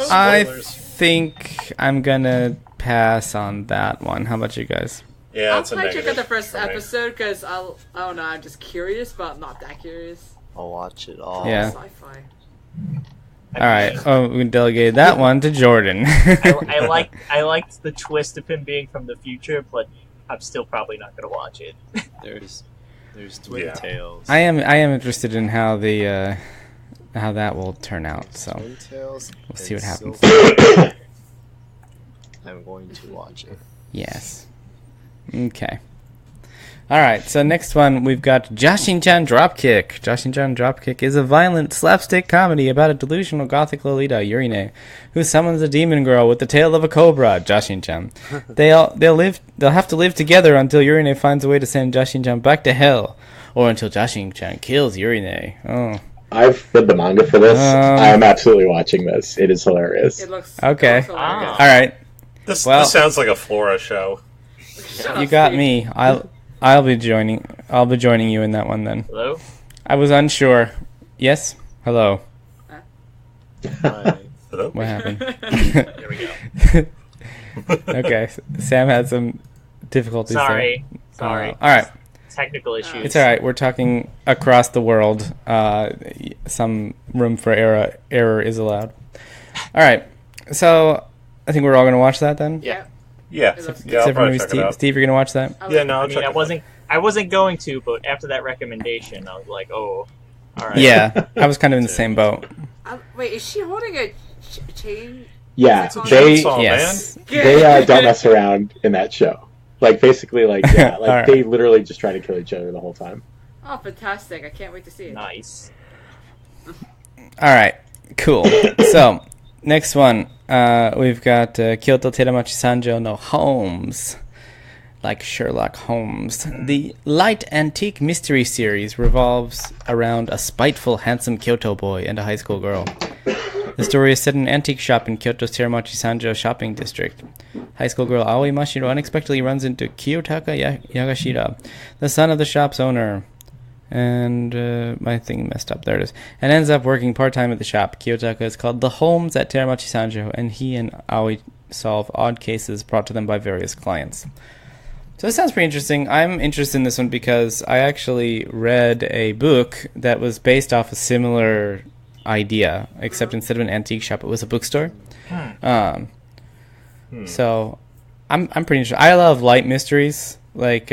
bro. I Spoilers. think I'm gonna pass on that one. How about you guys? Yeah, I'll it's a probably check negative out the first for me. episode because I don't know. I'm just curious, but I'm not that curious. I'll watch it all. Yeah. Sci-fi. All right. Oh, we can delegate that one to Jordan. I liked the twist of him being from the future, but I'm still probably not gonna watch it. There's Twin Yeah. Tails. I am interested in how the how that will turn out. So Twin Tails. We'll see what and happens. Silver- I'm going to watch it. yes. Okay. All right. So next one we've got Jashin-chan Dropkick. Jashin-chan Dropkick is a violent slapstick comedy about a delusional gothic Lolita Yurine who summons a demon girl with the tail of a cobra. Jashin-chan. They'll have to live together until Yurine finds a way to send Jashin-chan back to hell, or until Jashin-chan kills Yurine. Oh. I've read the manga for this. I'm absolutely watching this. It is hilarious. It looks Okay. it looks hilarious. All right. This Well- this sounds like a Flora show. Shut You up, got Steve. me. I'll be joining you in that one then. Hello? I was unsure. Yes? Hello. Right. Hello? What happened? There we go. Okay. Sam had some difficulties Sorry. there. Sorry. All right. Technical issues. It's all right. We're talking across the world. Some room for error is allowed. All right. So I think we're all going to watch that then? Yeah. Yeah, It looks yeah, I'll Except for probably maybe check it Steve. out. Steve, you're going to watch that? Yeah, no, I'll I mean, check it out. I wasn't going to, but after that recommendation, I was like, oh, all right. Yeah. I was kind of in the same boat. Wait, is she holding a chain? Yeah, It's a they chainsaw. Oh, Yes. don't mess around in that show. Like basically, like yeah, like Alright. they literally just try to kill each other the whole time. Oh, fantastic! I can't wait to see it. Nice. All right, cool. So, next one, we've got Kyoto Teramachi Sanjo no Holmes, like Sherlock Holmes. The light antique mystery series revolves around a spiteful, handsome Kyoto boy and a high school girl. The story is set in an antique shop in Kyoto's Teramachi Sanjo shopping district. High school girl Aoi Mashiro unexpectedly runs into Kiyotaka Yagashira, the son of the shop's owner. And my thing messed up. There it is. And ends up working part-time at the shop. Kiyotaka is called the Holmes at Teramachi Sanjo, and he and Aoi solve odd cases brought to them by various clients. So this sounds pretty interesting. I'm interested in this one because I actually read a book that was based off a similar idea, except instead of an antique shop, it was a bookstore. So I'm pretty interested. I love light mysteries, like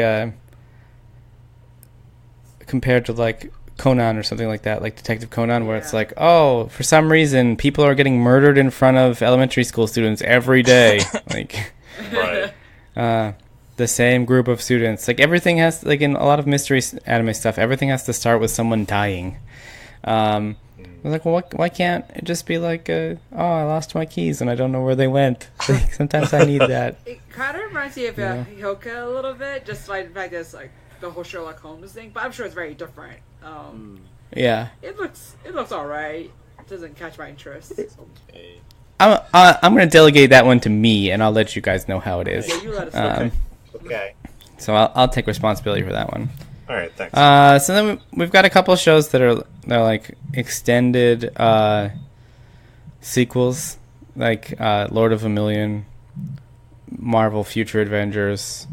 compared to like Conan or something like that, like Detective Conan, where it's Yeah. like, oh, for some reason, people are getting murdered in front of elementary school students every day, like Right. the same group of students. Like everything has, like in a lot of mystery anime stuff, everything has to start with someone dying. I was like, well, why can't it just be like, oh, I lost my keys and I don't know where they went. Like, sometimes I need that. It kind of reminds me of Yeah. Hyoka a little bit, just by the fact that it's like the whole Sherlock Holmes thing. But I'm sure it's very different. Yeah. It looks alright. It doesn't catch my interest. Okay. I'm going to delegate that one to me, and I'll let you guys know how it is. Yeah, you let us know. Okay. So I'll take responsibility for that one. All right, thanks. So then we've got a couple of shows that are they're like extended sequels, like Lord of a Million, Marvel Future Avengers,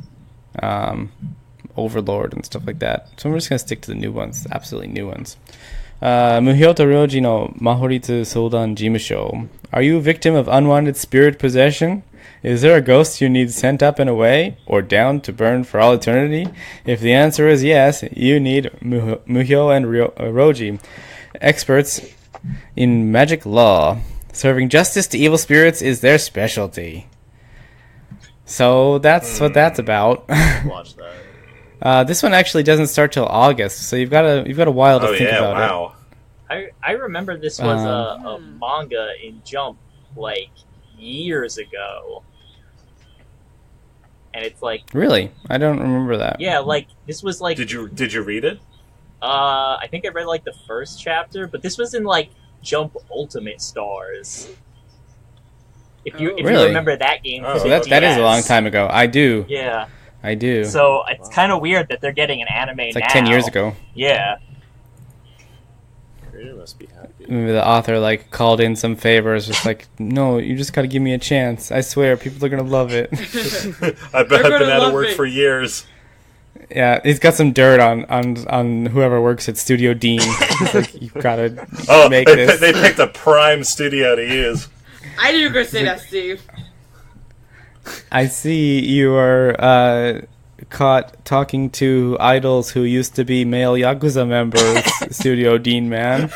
Overlord, and stuff like that. So I'm just gonna stick to the new ones, absolutely new ones. Muhyoto Ryoji no Mahoritsu Sodan Jimusho. Are you a victim of unwanted spirit possession? Is there a ghost you need sent up and away, or down to burn for all eternity? If the answer is yes, you need Muhyo and Roji, experts in magic law. Serving justice to evil spirits is their specialty. So that's what that's about. Watch that. This one actually doesn't start till August, so you've got a while to think about it. I remember this was a manga in Jump like years ago, and it's like Really, I don't remember that. yeah, like this was like Did you read it? I think I read like the first chapter, but this was in like Jump Ultimate Stars. If you Really? remember that game, Oh, So that is a long time ago. I do. Yeah, I do. so it's kind of weird that they're getting an anime It's like now. 10 years ago. Yeah, Creator must be happy. Maybe the author like called in some favors, just like, no, you just gotta give me a chance. I swear, people are gonna love it. I've They're been gonna out of love work me. for years. Yeah, he's got some dirt on whoever works at Studio Dean. He's like, you've gotta Oh, make they, this. they picked a prime studio to use. I knew you were going to say that, Steve. I see you are caught talking to idols who used to be male Yakuza members, Studio Dean man.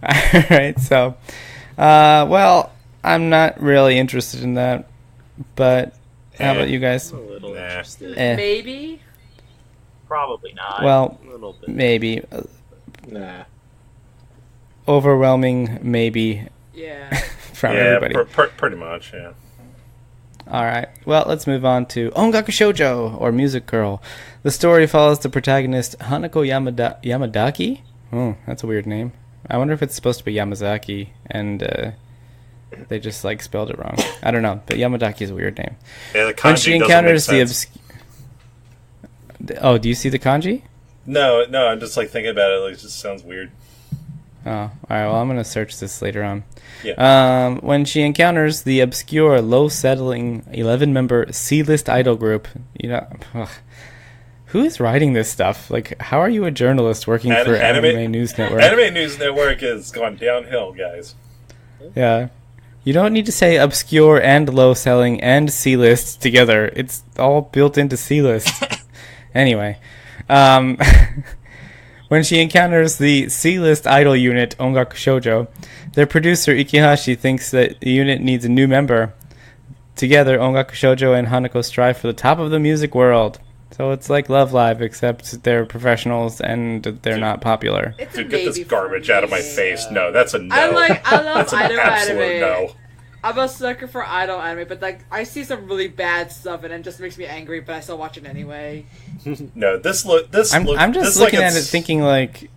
Alright, so, well, I'm not really interested in that, but how about you guys? I'm a little Nah. interested. Maybe. probably not. Well, A little bit. maybe. Nah. Overwhelming, maybe, Yeah. from Yeah, everybody. pretty much, yeah. Alright, well, let's move on to Ongaku Shoujo, or Music Girl. The story follows the protagonist Hanako Yamadaki? Oh, that's a weird name. I wonder if it's supposed to be Yamazaki, and they just, like, spelled it wrong. I don't know, but Yamadaki is a weird name. Yeah, the kanji When she doesn't encounters make the sense. Oh, do you see the kanji? No, I'm just like thinking about it. Like, it just sounds weird. Oh, alright, well, I'm gonna search this later on. Yeah. When she encounters the obscure, low-settling 11-member C-list idol group, you know, ugh, who is writing this stuff? Like, how are you a journalist working for Anime News Network? Anime News Network has gone downhill, guys. Yeah. You don't need to say obscure and low-selling and C-list together. It's all built into C-list. Anyway. When she encounters the C-list idol unit, Ongaku Shoujo, their producer Ikihashi thinks that the unit needs a new member. Together, Ongaku Shoujo and Hanako strive for the top of the music world. So it's like Love Live, except they're professionals and they're not popular. It's a Dude, get this maybe for garbage me. out of my face. No, that's a no. I love That's an idol absolute anime. no. I'm a sucker for idol anime, but like I see some really bad stuff and it just makes me angry, but I still watch it anyway. No, I'm just looking at it thinking like...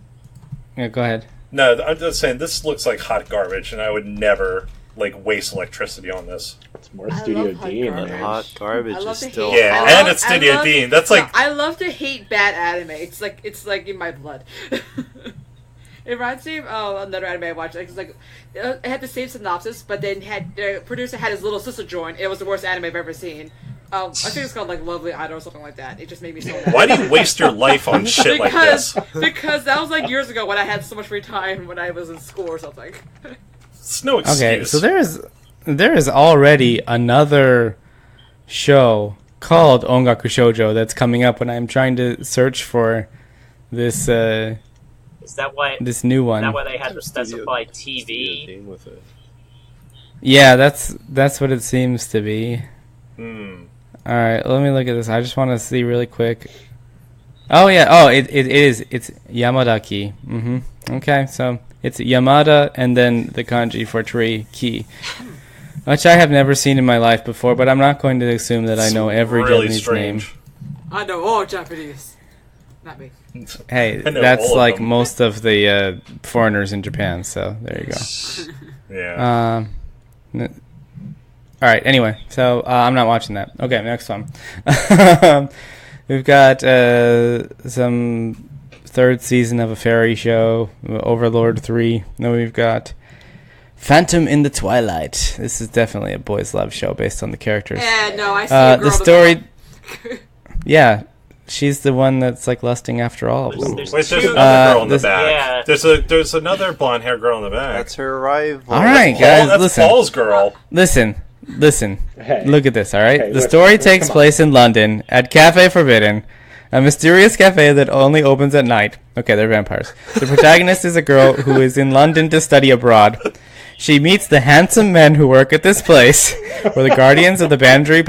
Yeah, go ahead. No, I'm just saying this looks like hot garbage, and I would never like waste electricity on this. It's more I Studio love hot D in garbage. there. Hot garbage I love is to still hate- Yeah, I and love- it's Studio I love- Dean. That's like I love to hate bad anime. It's like in my blood. It reminds me of another anime I watched. Like, it's like it had the same synopsis, but then had the producer had his little sister join. It was the worst anime I've ever seen. I think it's called like Lovely Idol or something like that. It just made me so mad. Why do you waste your life on shit like this? Because that was like years ago when I had so much free time when I was in school or something. It's no excuse. Okay, so there is already another show called Ongaku Shoujo that's coming up when I'm trying to search for this Is that why? this new one. Is that why they had to Studio- specify Studio TV? Dean with it. Yeah, that's what it seems to be. Hmm. All right, let me look at this. I just want to see really quick. Oh yeah, oh it is. It's Yamadaki. Okay, so it's Yamada and then the kanji for tree ki, which I have never seen in my life before. But I'm not going to assume that I know every really Japanese name. strange. I know all Japanese. Not me. Hey, I know that's all of like them. most of the foreigners in Japan. So there you go. Yeah. All right. Anyway, so I'm not watching that. Okay, next one. We've got some third season of a fairy show, Overlord 3. Then we've got Phantom in the Twilight. This is definitely a boys' love show based on the characters. Yeah, no, I see a girl the story. Yeah, she's the one that's like lusting after all of them. There's Wait, there's two- another girl in the this- back. Yeah. There's another blonde hair girl in the back. That's her rival. All right, Paul, guys, that's listen. Paul's girl. Listen. Hey. Look at this, all right? Hey, the listen, story takes come on. place in London at Cafe Forbidden, a mysterious cafe that only opens at night. Okay, they're vampires. The protagonist is a girl who is in London to study abroad. She meets the handsome men who work at this place, where the guardians of the boundary...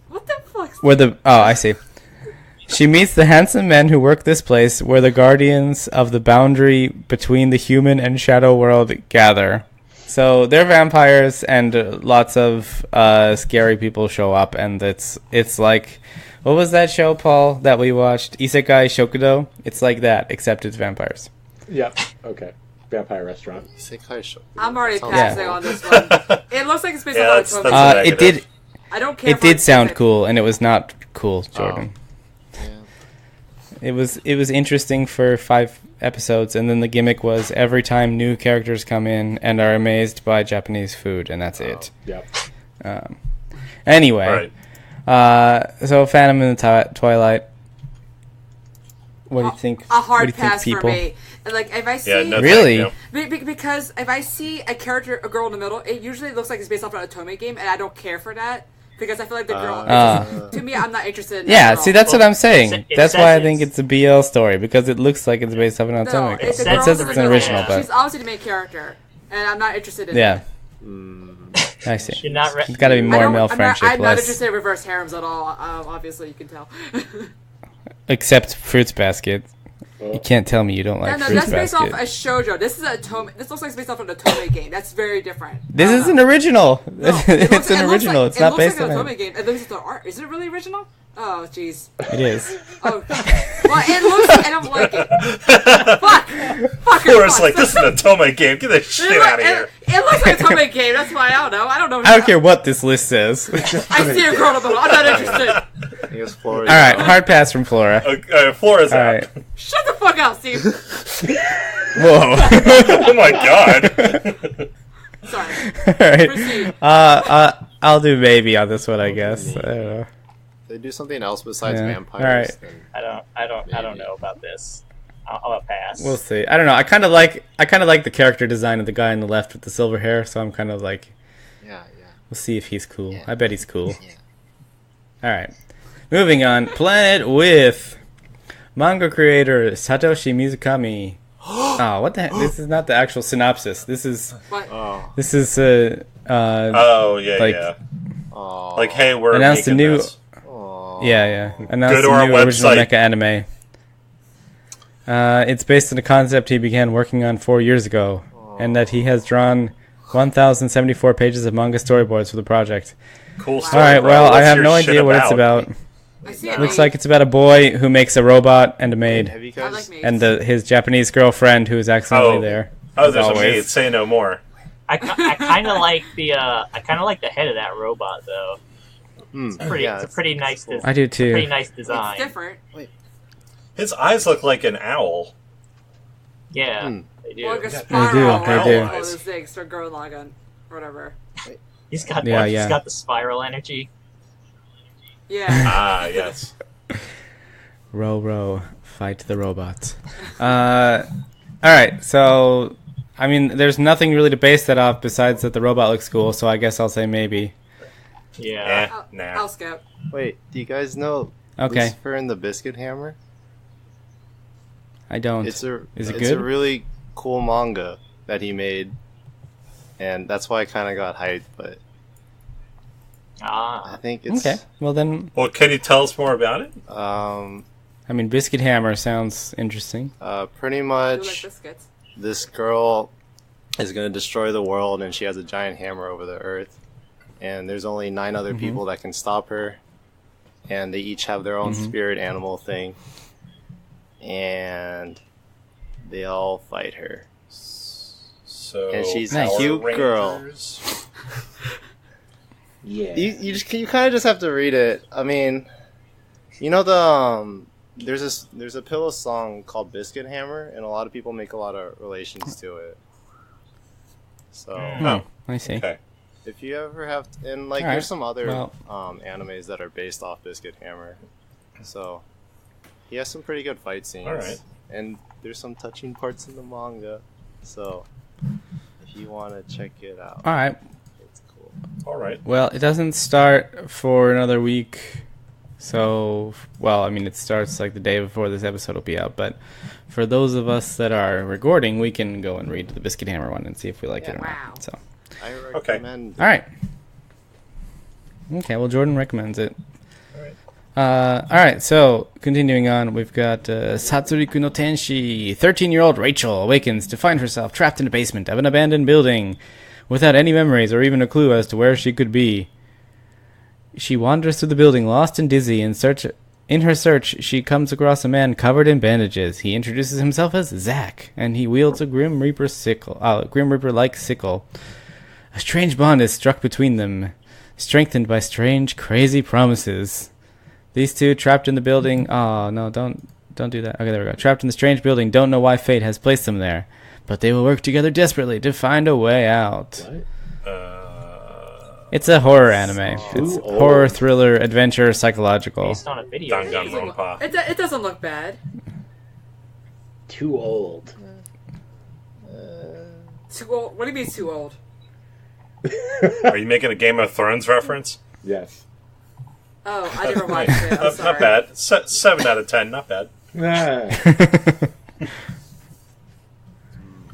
What the fuck? I see. She meets the handsome men who work this place, where the guardians of the boundary between the human and shadow world gather. So they're vampires, and lots of scary people show up, and it's like, what was that show, Paul, that we watched? Isekai Shokudo? It's like that, except it's vampires. Yep. Okay. Vampire restaurant. I'm already Sounds passing cool. on this one. It looks like it's based Yeah, on that's- a that's Tokyo. a It did. I don't care. It did sound cool, and it was not cool, Jordan. Yeah. It was interesting for 5 episodes, and then the gimmick was every time new characters come in and are amazed by Japanese food, and that's it. Yep. Anyway, so Phantom in the Twilight. What do you think? A what do hard you think, pass for people? me. Like if I see, Yeah, no, Really? thank you. because if I see a character, a girl in the middle, it usually looks like it's based off an Otome game, and I don't care for that because I feel like the girl. to me, I'm not interested in. Yeah, that girl. see, that's what I'm saying. It That's says why I it's- think it's a BL story, because it looks like it's based off an No, Otome. it's a It girl says in it's the an middle. original, but She's obviously the main character, and I'm not interested in. yeah, That. I see. You're not re- It's got to be more male I'm friendship, not less interested in reverse harems at all. Obviously, you can tell. except Fruits Basket. You can't tell me you don't like no, Fruits that's based off Basket. a shoujo. This is a Otome. This looks like it's based off an Otome game. That's very different. This is an original. No, it It's looks- an it looks original. like- It's not based It looks like on an it. Otome game. It looks like the art. Is it really original? Oh, jeez. It is. Oh, well, it looks. I don't like it. Fuck. Flora's like, this is an Otome game. Get the shit out of here. It looks like a Otome game. That's why I don't know. I don't know. I don't care what this list says. I see a girl in the middle. I'm not interested. I think it's Florida. All right, hard pass from Flora. Flora's All out. right. Shut the fuck up, Steve. Whoa. Oh my god. Sorry. All right. Proceed. I'll do maybe on this one, I guess. I don't know. They do something else besides Yeah. vampires. Alright. then I don't Maybe. know about this. I'll pass. We'll see. I don't know. I kind of like the character design of the guy on the left with the silver hair, so I'm kind of like, Yeah. we'll see if he's cool. Yeah. I bet he's cool. Yeah. All right. Moving on. Planet with manga creator Satoshi Mizukami. Oh, what the heck? This is not the actual synopsis. This is What? Oh. Oh, yeah, Like- yeah. Oh. Like, hey, we're Announced a making new- this. Oh. yeah. Announced to a our new original website. mecha anime. It's based on a concept he began working on 4 years ago, and that he has drawn 1,074 pages of manga storyboards for the project. Cool All story, right, bro. well, I What's have your no shit idea what it's about. I see it. Looks like it's about a boy who makes a robot and a maid, Have you I guys? like me. and his Japanese girlfriend who is accidentally Oh. there. Oh, as there's a always. maid. Say no more. I kind of like the head of that robot though. Hmm. It's a pretty nice. cool. I do Pretty too. nice It's design. different. His eyes look like an owl. Yeah, Hmm. they do. Or like a They spiral. do, they do. All those things for Gurren Lagann or whatever. He's got Yeah, he's yeah. got the spiral energy. Yeah. Ah, yes. Row, row, fight the robots. All right, so I mean, there's nothing really to base that off besides that the robot looks cool. So I guess I'll say maybe. Yeah. Nah. I'll skip. Wait. Do you guys know Okay, Lucifer and the Biscuit Hammer? I don't. It's a Is it it's good? a really cool manga that he made, and that's why I kind of got hyped. But I Ah. think it's Okay, well then, Well, can you tell us more about it? I mean, Biscuit Hammer sounds interesting. pretty I do like much biscuits. this girl is gonna destroy the world, and she has a giant hammer over the earth, and there's only 9 other people that can stop her, and they each have their own spirit animal thing, and they all fight her. So, And she's a Power cute girl. Rangers. Yeah. You kind of just have to read it. I mean, you know the there's a Pillow song called Biscuit Hammer, and a lot of people make a lot of relations to it. So Oh, I see. okay. if you ever have, and like Alright, there's some other well- animes that are based off Biscuit Hammer. So he has some pretty good fight scenes. All right. And there's some touching parts in the manga. So if you want to check it out, All right. it's cool. All right. Well, it doesn't start for another week. So, well, I mean, it starts like the day before this episode will be out. But for those of us that are recording, we can go and read the Biscuit Hammer one and see if we like it or Wow. not. So, I recommend. all right. Okay, well, Jordan recommends it. All right, so continuing on, we've got Satsuriku no Tenshi. 13-year-old Rachel awakens to find herself trapped in the basement of an abandoned building without any memories or even a clue as to where she could be. She wanders through the building, lost and dizzy. In her search, she comes across a man covered in bandages. He introduces himself as Zack, and he wields a Grim Reaper-like sickle. A strange bond is struck between them, strengthened by strange, crazy promises. These two, trapped in the building... Oh, no, don't do that. Okay, there we go. Trapped in the strange building, don't know why fate has placed them there. But they will work together desperately to find a way out. What? It's a horror anime. It's old. horror, thriller, adventure, psychological. Based on a video game. Danganronpa. It doesn't look bad. Too old. Too old? What do you mean too old? Are you making a Game of Thrones reference? Yes. Oh, I never watched it. I'm sorry. Not bad. 7 out of 10. Not bad. Ah.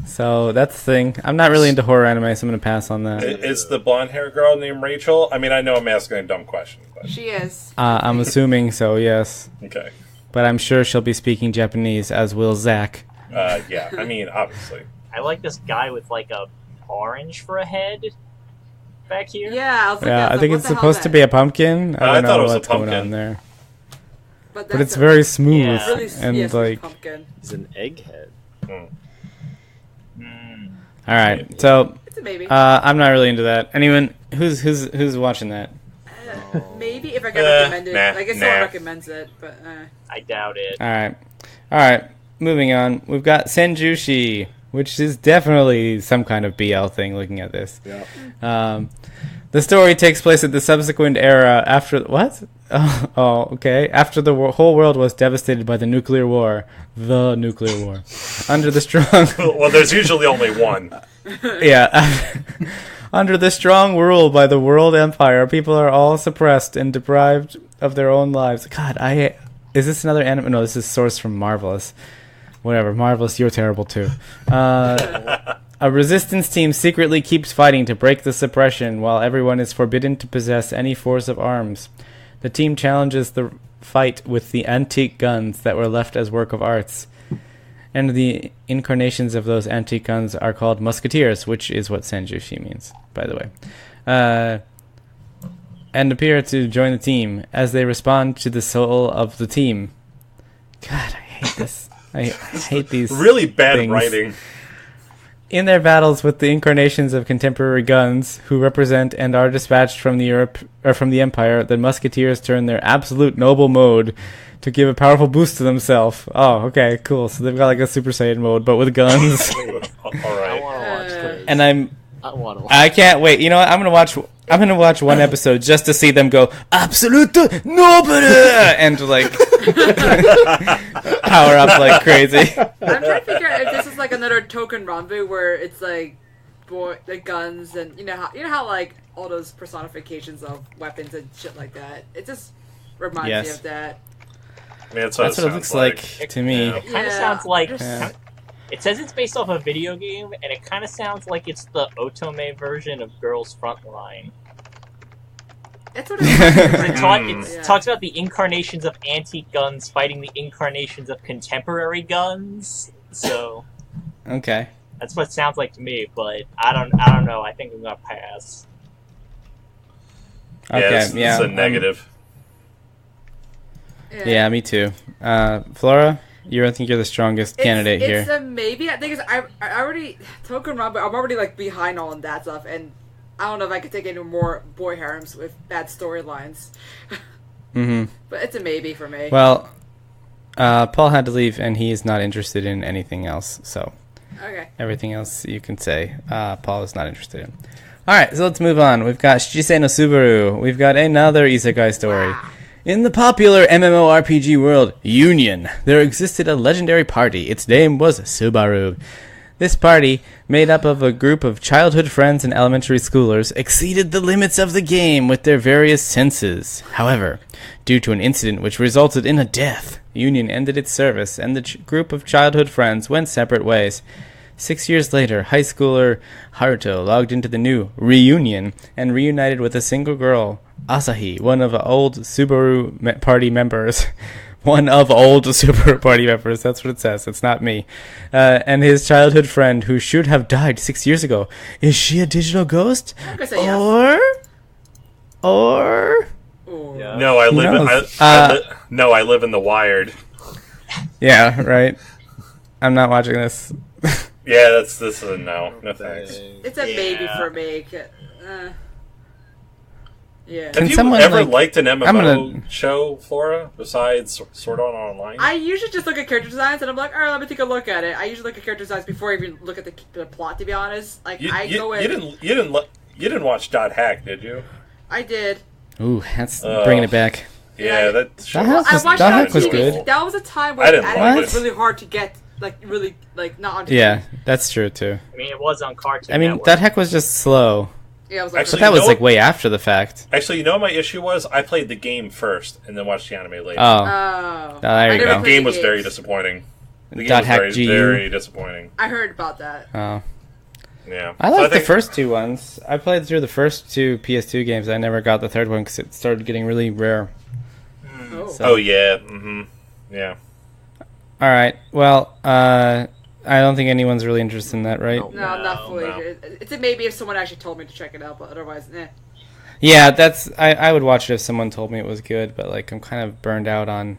So that's the thing. I'm not really into horror anime, so I'm going to pass on that. Is the blonde hair girl named Rachel? I mean, I know I'm asking a dumb question, but She is. I'm assuming so, yes. okay. But I'm sure she'll be speaking Japanese, as will Zack. Yeah. I mean, obviously. I like this guy with like a orange for a head back here. Yeah, I was like, Yeah, I what think the it's hell supposed is to that? be a pumpkin. I I don't thought know it was a what's going pumpkin. on there. But But it's very smooth, Yeah. really, and yes, like... pumpkin. He's an egghead. Alright, so... It's a maybe. I'm not really into that. Anyone who's watching that? Maybe if I get recommended. nah, I guess nah. someone recommends it, but I doubt it. All right. Moving on. We've got Senjushi, which is definitely some kind of BL thing. Looking at this, Yeah. the story takes place at the subsequent era after what? Oh, okay. After the whole world was devastated by the nuclear war, under the strong. Well, there's usually only one. Yeah. Under the strong rule by the world empire, people are all suppressed and deprived of their own lives. God, is this another anime? No, this is sourced from Marvelous. Whatever, Marvelous, you're terrible too. A resistance team secretly keeps fighting to break the suppression, while everyone is forbidden to possess any force of arms. The team challenges the fight with the antique guns that were left as work of arts. And the incarnations of those antique guns are called musketeers, which is what Senjushi means, by the way. And appear to join the team as they respond to the soul of the team. God, I hate this. I hate these Really bad things. writing. In their battles with the incarnations of contemporary guns, who represent and are dispatched from the Empire, the musketeers turn their absolute noble mode to give a powerful boost to themselves. Oh, okay, cool. So they've got like a Super Saiyan mode, but with guns. All I right. want to watch this. And I want to watch. I can't wait. You know what? I'm gonna watch one episode just to see them go absolute noble and like power up like crazy. I'm trying to figure out if this is like another Token Ranbu where it's like the guns and you know how like all those personifications of weapons and shit like that. It just reminds me Yes. of that. I mean, That's what it looks like to me. Yeah. It kind of Yeah. sounds like. Yeah. It says it's based off a video game, and it kind of sounds like it's the Otome version of Girls Frontline. It's what it It Yeah. talks about the incarnations of antique guns fighting the incarnations of contemporary guns. So Okay. that's what it sounds like to me. But I don't know. I think I'm gonna pass. Okay. It's a negative. Yeah, me too. Flora, I think you're the strongest candidate here. It's a maybe. I think it's I already Token Ranbu. I'm already like behind on that stuff, and I don't know if I could take any more boy harems with bad storylines. Mm-hmm. But it's a maybe for me. Well, Paul had to leave, and he is not interested in anything else. So Okay. everything else you can say, Paul is not interested in. All right, so let's move on. We've got Shisei no Subaru. We've got another isekai story. Wow. In the popular MMORPG world, Union, there existed a legendary party. Its name was Subaru. This party, made up of a group of childhood friends and elementary schoolers, exceeded the limits of the game with their various senses. However, due to an incident which resulted in a death, Union ended its service, and the group of childhood friends went separate ways. 6 years later, high schooler Haruto logged into the new Reunion and reunited with a single girl, Asahi, one of old Subaru party members. One of old Subaru party members, that's what it says, it's not me. And his childhood friend who should have died 6 years ago. Is she a digital ghost? I'm gonna say yes. Or... Yeah. No, I live. I live in the Wired. Yeah, right. I'm not watching this. Yeah, this is a no. No thanks. It's a maybe for me. Yeah. Have you someone, ever like- liked an MMO I'm gonna- show, Flora, besides Sword Art Online? I usually just look at character designs and I'm like, alright, let me take a look at it. I usually look at character designs before I even look at the plot, to be honest. Like, You go in. didn't watch Dot Hack, did you? I did. Ooh, that's bringing it back. Yeah, that. Dot Hack I was, watched Dot it on Hack was TV. good. That was a time I where didn't anime like was it. really hard to get, really, not on TV. Yeah, that's true too. I mean, it was on Cartoon I mean, Network. Dot Hack was just slow. Yeah, it was like, Actually, But that was you know like what- way after the fact. Actually, you know what my issue was? I played the game first and then watched the anime later. Oh, oh. there I you never go. The played game was games. very disappointing. The game Dot was Hack very, GU. very disappointing. I heard about that. oh. Yeah. I So liked the think- first two ones. I played through the first two PS2 games. I never got the third one because it started getting really rare. Oh. So- Oh yeah. Mm-hmm. Yeah. All right. Well, I don't think anyone's really interested in that, right? Nope. No, I'm not No, fully. no. It's a maybe if someone actually told me to check it out, but otherwise, eh. Yeah, that's. I would watch it if someone told me it was good, but like I'm kind of burned out on.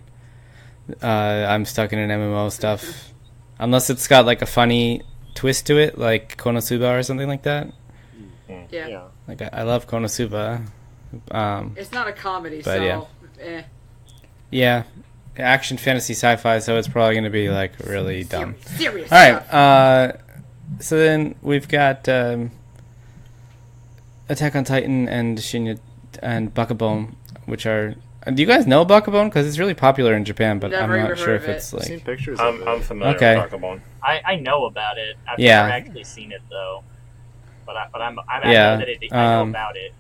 I'm stuck in an MMO stuff, unless it's got like a funny twist to it, like Konosuba or something like that. Yeah. Yeah. Like I love Konosuba. It's not a comedy, But, so yeah. eh. Yeah, action, fantasy, sci-fi. So it's probably going to be like really dumb. Serious All right. stuff. So then we've got Attack on Titan and Shinya and Bakabone, which are. Do you guys know Bakabone? Because it's really popular in Japan, but Never I'm even not heard sure of if it. it's I've seen like. pictures of I'm it. familiar Okay. with Bakabone. I know about it. I've Yeah. never actually seen it though. But I Yeah, know that I know um, about it.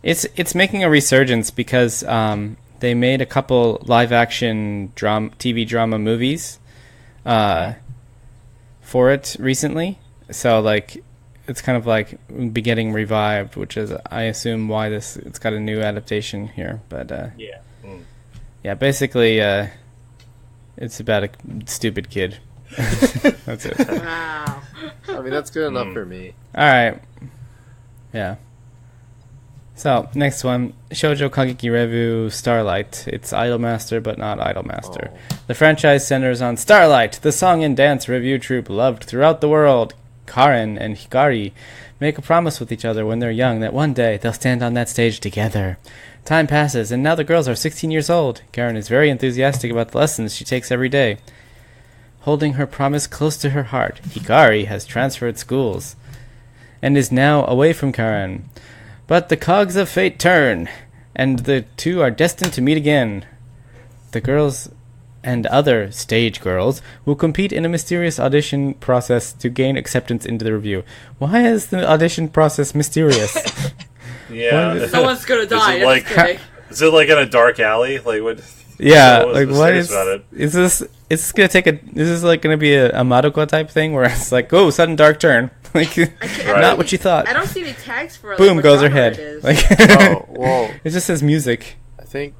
It's making a resurgence because they made a couple live action TV drama movies for it recently. So like it's kind of like getting revived, which is I assume why it's got a new adaptation here. But Yeah. yeah, basically it's about a stupid kid. That's it. Wow. I mean, that's good enough for me. All right. Yeah. So, next one, Shoujo Kageki Revu Starlight. It's Idolmaster, but not Idolmaster. Oh. The franchise centers on Starlight, the song and dance review troupe loved throughout the world. Karen and Hikari make a promise with each other when they're young that one day they'll stand on that stage together. Time passes, and now the girls are 16 years old. Karen is very enthusiastic about the lessons she takes every day. Holding her promise close to her heart, Hikari has transferred schools and is now away from Karen. But the cogs of fate turn, and the two are destined to meet again. The girls and other stage girls will compete in a mysterious audition process to gain acceptance into the review. Why is the audition process mysterious? Yeah. Someone's gonna die. it like- Just kidding. Is it like in a dark alley? Like what? Yeah, what was like what mysterious is about it? is this? Is this like gonna be a Madoka type thing where it's like, oh, sudden dark turn, like Right. not what you thought. I don't see any tags for it. Boom what goes her genre head. it is. Like Oh, well, it just says music. I think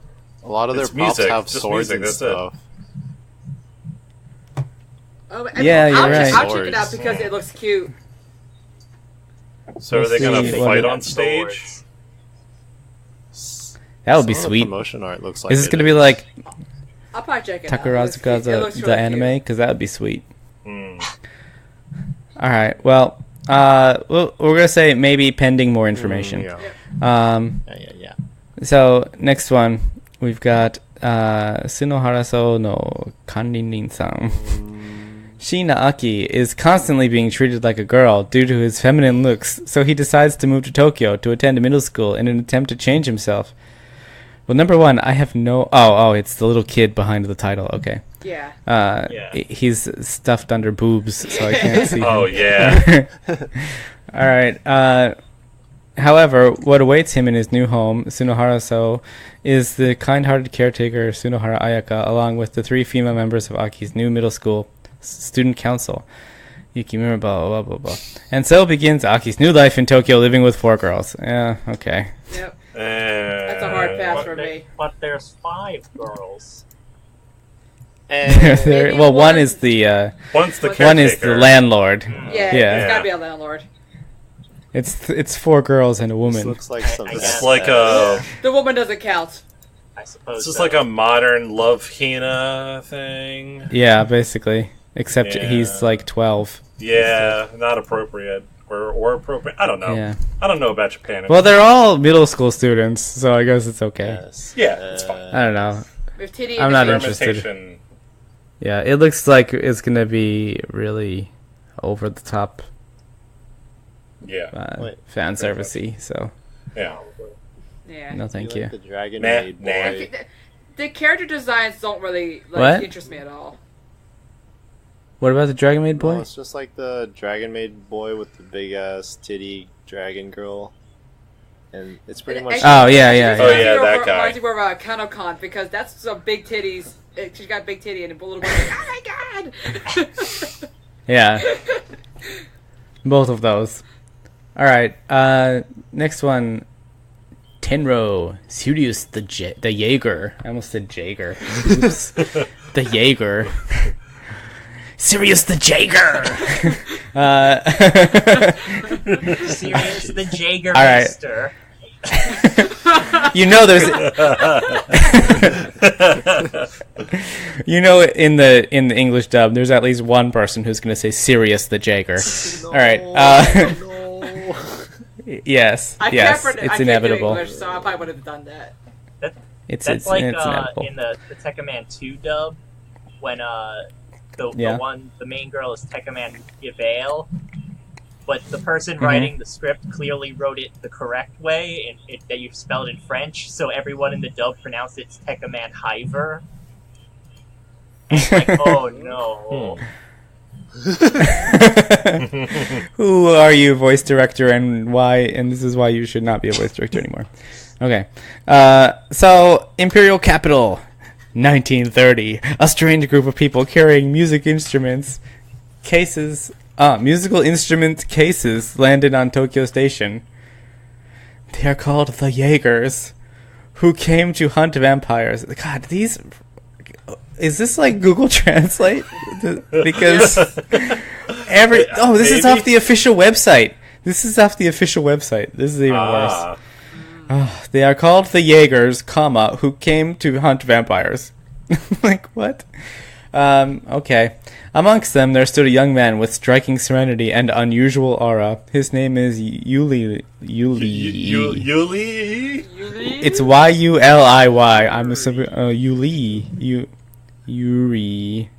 a lot of their It's props music, have just swords music, and that's it. stuff. Oh, Yeah, you're right. I'll check it out Swords. because it looks cute. So are they Let's gonna see fight what- on stage? Swords. That would be Some of the sweet. promotion art looks like Is this it gonna be like I'll probably check it out. It Takarazuka looks the really anime? cute. Because that would be sweet. Hmm. All right. Well, we're gonna say maybe pending more information. Yeah. Yeah. Yeah. So next one, we've got Sunohara no Kanrin-san. Shina Aki is constantly being treated like a girl due to his feminine looks, so he decides to move to Tokyo to attend middle school in an attempt to change himself. Well, number one, I have no. Oh, it's the little kid behind the title. Okay. Yeah. He's stuffed under boobs, so I can't see. Oh him. yeah. All right. However, what awaits him in his new home, Sunohara So, is the kind-hearted caretaker Sunohara Ayaka, along with the 3 female members of Aki's new middle school student council. Yukimura, blah, blah, blah, blah. And so begins Aki's new life in Tokyo, living with 4 girls. Yeah, okay. Yep. That's a hard pass for me. But there's 5 girls. And Well, one is the One's the one is the caretaker. landlord. Yeah, Yeah. it's gotta be a landlord. It's 4 girls and a this woman. looks like some. It's like a. The woman doesn't count. I suppose. It's just so. like a modern Love Hina thing. Yeah, basically. Except Yeah. he's like 12. Yeah, not appropriate or appropriate. I don't know. Yeah. I don't know about Japan. Well, they're all middle school students, so I guess it's okay. Yes. Yeah, it's fine. I don't know. With titty I'm in not the interested. Experimentation. Yeah, it looks like it's gonna be really over the top Yeah, Wait. fan servicey. So yeah. Yeah. no, thank You you. like the Dragon Nah, Maid nah. boy. The character designs don't really What? interest me at all. What about the Dragon Maid No, boy? it's just like the Dragon Maid boy with the big ass titty dragon girl, and it's pretty much. Oh, yeah, yeah, Oh, yeah, that guy. Reminds me more of Kanokon because that's some big titties. She's got big titty and a little boy's like, oh my god! Yeah, both of those. All right, next one. Tenro, Sirius the Jaeger. I almost said Jaeger. Oops. The Jaeger. Sirius the Jaeger. Serious, the Jaeger All right. Master. You know, there's. You know, in the English dub, there's at least one person who's going to say Sirius the Jaeger. All right. Yes. I Yes. can't, It's I inevitable. Can't do English, so I probably would have done that. It's That's like inevitable. in the Tekka Man 2 dub, when Yeah. the main girl is Tekka Man Yvail, but the person Mm-hmm. writing the script clearly wrote it the correct way, that you spelled in French, so everyone in the dub pronounced it Tekka Man Hiver. It's like, oh no. Who are you, voice director, and why? And this is why you should not be a voice director anymore. Okay. So, Imperial Capital, 1930. A strange group of people carrying musical instrument cases landed on Tokyo Station. They are called the Jaegers, who came to hunt vampires. God, these... Is this like Google Translate? Because this is off the official website. This is even worse. They are called the Jaegers, who came to hunt vampires. Like, what? Okay. Amongst them, there stood a young man with striking serenity and unusual aura. His name is Yuli. Yuli? It's Yuliy. I'm assuming Yuli. Yuri.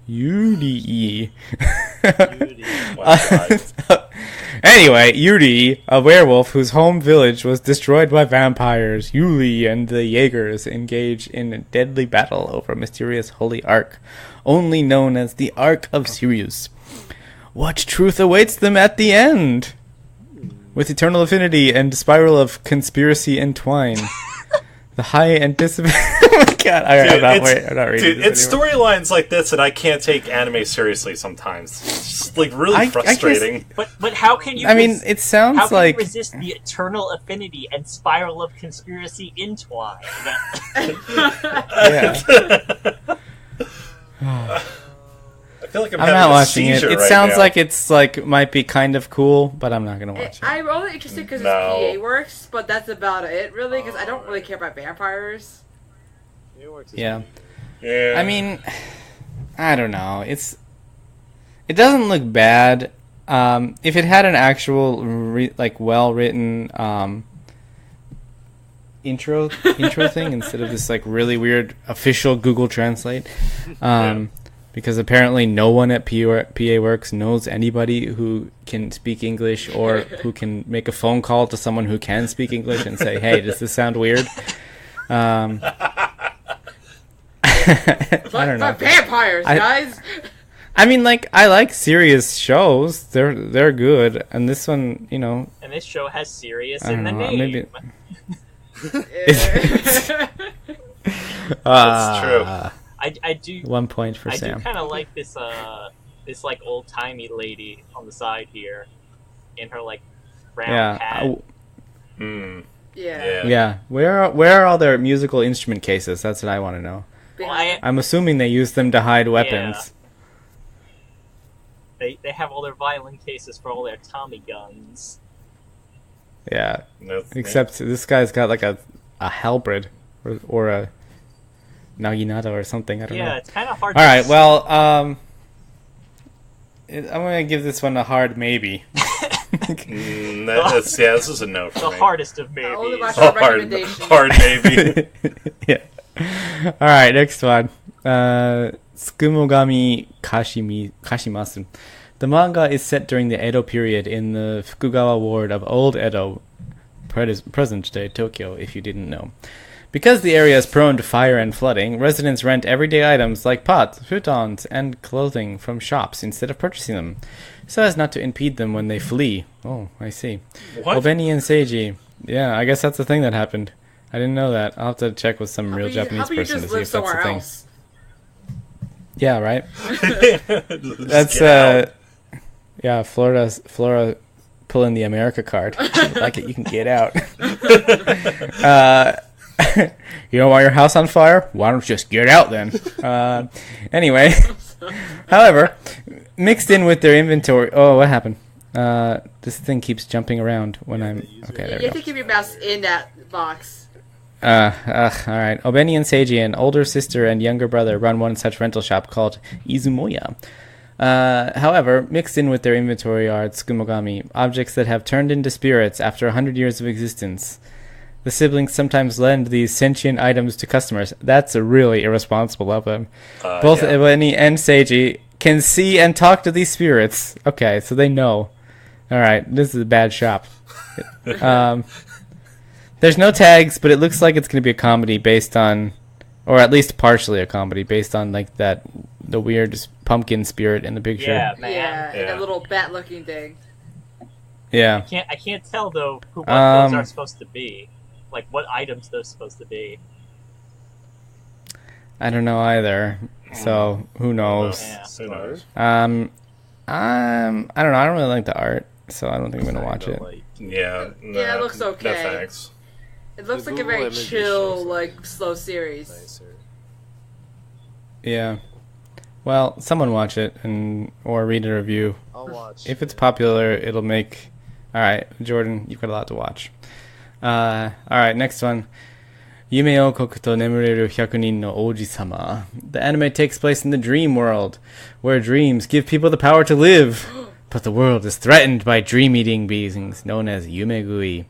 Anyway, Yuri, a werewolf whose home village was destroyed by vampires, Yuli and the Jaegers engage in a deadly battle over a mysterious holy ark, only known as the Ark of Sirius. What truth awaits them at the end? With eternal affinity and spiral of conspiracy entwine. The high anticipated. Oh my god! I'm not reading. Dude, it's storylines like this that I can't take anime seriously sometimes. It's just like really frustrating. But how can you? I mean, it sounds how can like you resist the eternal affinity and spiral of conspiracy entwine? yeah. I feel like I'm I'm having not a watching it. seizure It right sounds now. like it's like might be kind of cool, but I'm not gonna watch it. I'm only interested because No. his PA works, but that's about it, really, because I don't really care about vampires. It works. Yeah. Yeah. I mean, I don't know. It doesn't look bad. If it had an actual well written intro thing instead of this like really weird official Google Translate. Because apparently no one at PA Works knows anybody who can speak English or who can make a phone call to someone who can speak English and say, hey, does this sound weird? I don't know. But vampires, guys. I mean, like, I like serious shows. They're good, and this one, you know. And this show has serious I in don't the know, name. maybe. That's true. I do. 1 point for I Sam. do kind of like this this like old timey lady on the side here, in her like brown hat. Yeah. Where are all their musical instrument cases? That's what I want to know. Well, I'm assuming they use them to hide weapons. They have all their violin cases for all their Tommy guns. Yeah. No, Except this guy's got like a halberd or a naginata or something. I don't know. Yeah, it's kind of hard. All right. Well, I'm gonna give this one a hard maybe. this is a no for the me. hardest of Only maybes. watch our recommendation. Hard maybe. Yeah. All right. Next one. Tsukimogami Kashimasu. The manga is set during the Edo period in the Fukugawa ward of Old Edo, present-day Tokyo, if you didn't know. Because the area is prone to fire and flooding, residents rent everyday items like pots, futons, and clothing from shops instead of purchasing them, so as not to impede them when they flee. Oh, I see. What? Obeni and Seiji. Yeah, I guess that's the thing that happened. I didn't know that. I'll have to check with some real Japanese person to see if that's the thing. Else? Yeah, right? That's Yeah, Flora pulling the America card. If you like it, you can get out. You don't want your house on fire? Why don't you just get out then? Anyway, however, mixed in with their inventory. Oh, what happened? This thing keeps jumping around when I'm. Okay, there You we have go. to keep your mouse in that box. All right. Obeni and Seiji, an older sister and younger brother, run one such rental shop called Izumoya. However, mixed in with their inventory are Tsukimogami, objects that have turned into spirits after 100 years of existence. The siblings sometimes lend these sentient items to customers. That's really irresponsible of them. Both Obeni and Seiji can see and talk to these spirits. Okay, so they know. All right, this is a bad shop. There's no tags, but it looks like it's going to be a comedy based on, or at least partially a comedy based on like the weird pumpkin spirit in the picture. Yeah, man. Yeah, and a little bat-looking thing. Yeah. I can't tell though what those are supposed to be. Like what items those supposed to be. I don't know either. So who knows? Yeah. Who knows? I don't know. I don't really like the art, so I don't think I'm gonna watch it. Yeah. Yeah, it looks okay. No thanks. It looks The like a Google very images chill, shows like, slow series. Nicer. Yeah. Well, someone watch it or read a review. I'll watch. If it's popular, it'll make. All right, Jordan, you've got a lot to watch. All right, next one. Yume Okoku to Nemureru 100 nin no Oji-sama. The anime takes place in the dream world, where dreams give people the power to live. But the world is threatened by dream-eating beings known as Yumegui.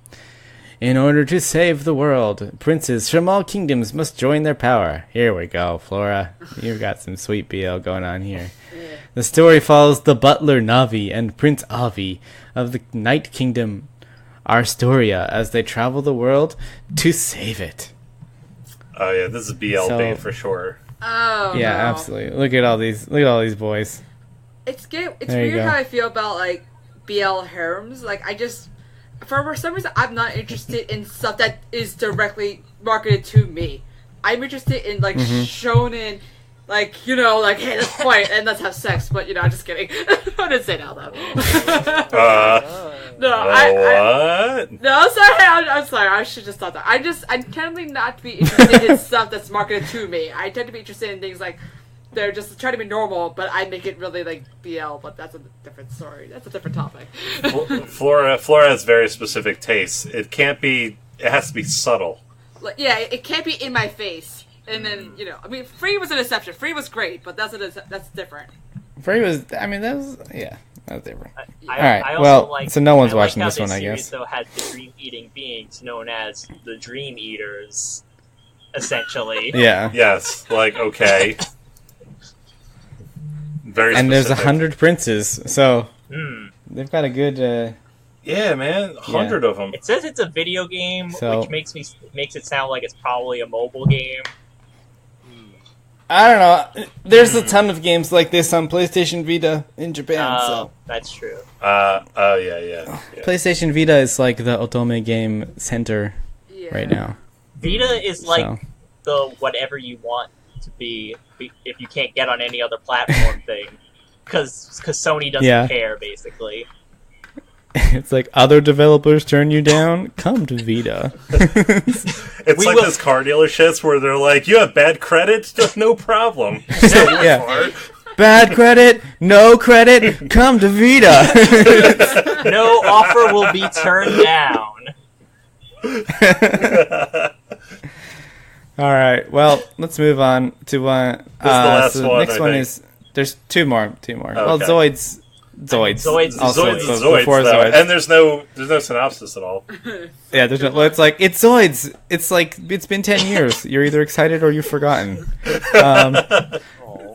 In order to save the world, princes from all kingdoms must join their power. Here we go, Flora. You've got some sweet BL going on here. Yeah. The story follows the butler Navi and Prince Avi of the Night Kingdom Arstoria as they travel the world to save it. Oh yeah, this is BL So- bait for sure. Oh, Yeah, no. absolutely. Look at all these boys. It's There you weird go. how I feel about, like, BL harems. Like, for some reason, I'm not interested in stuff that is directly marketed to me. I'm interested in, like, shonen, like, you know, like, hey, let's fight and let's have sex. But, you know, I'm just kidding. I didn't say that out loud. No, What? No, sorry. I'm sorry. I should just stop that. I tend to not to be interested in stuff that's marketed to me. I tend to be interested in things like they're just trying to be normal, but I make it really like BL. But that's a different story. That's a different topic. Flora has very specific tastes. It has to be subtle. Like, yeah, it can't be in my face. And then I mean, Free was an exception. Free was great, but that's different. Free was. I mean, that was different. I Alright, also well, like, so no one's I like watching how this one, I series, guess. Though has the dream-eating beings known as the Dream Eaters, essentially. Yeah. Yes, like okay. Very And there's specific. 100 princes, so Hmm. they've got a good Yeah, man, 100 of them. It says it's a video game, which makes it sound like it's probably a mobile game. I don't know. There's a ton of games like this on PlayStation Vita in Japan. So that's true. Yeah. PlayStation Vita is like the Otome game center right now. Vita is like the whatever you want to be if you can't get on any other platform thing, because Sony doesn't care basically. It's like other developers turn you down. Come to Vita. It's like those car dealerships where they're like, "You have bad credit, no problem." Bad credit, no credit. Come to Vita. No offer will be turned down. All right. Well, let's move on to one. This is the last one. Next one is there's two more. Oh, well, okay. Zoids. Zoids, and there's no synopsis at all. Yeah, there's no. Well, it's like it's Zoids. It's like it's been 10 years. You're either excited or you've forgotten.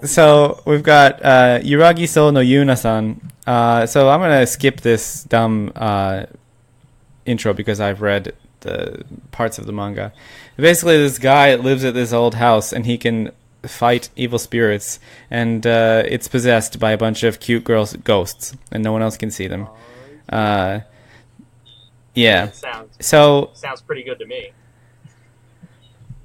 So we've got Yuragi So no Yuna-san. So I'm gonna skip this dumb intro because I've read the parts of the manga. Basically, this guy lives at this old house and he can fight evil spirits, and it's possessed by a bunch of cute girls ghosts, and no one else can see them. Sounds pretty good to me.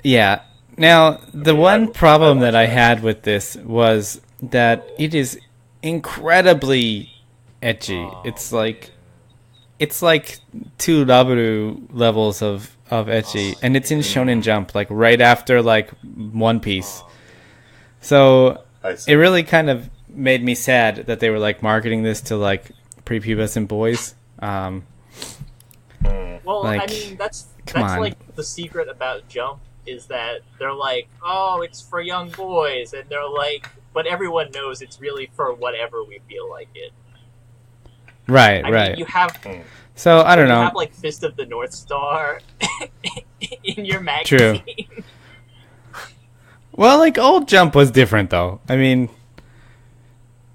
Yeah. Now, the one problem that I had with this was that it is incredibly ecchi. It's like 2 Rabaru levels of ecchi, and it's in Shonen Jump, like right after like One Piece. So it really kind of made me sad that they were like marketing this to like prepubescent boys. Well, like, I mean that's like the secret about Jump is that they're like, oh, it's for young boys, and they're like, but everyone knows it's really for whatever we feel like it. Right. I mean, you have. So I don't know. You have like Fist of the North Star in your magazine. True. Well, like, old Jump was different, though. I mean,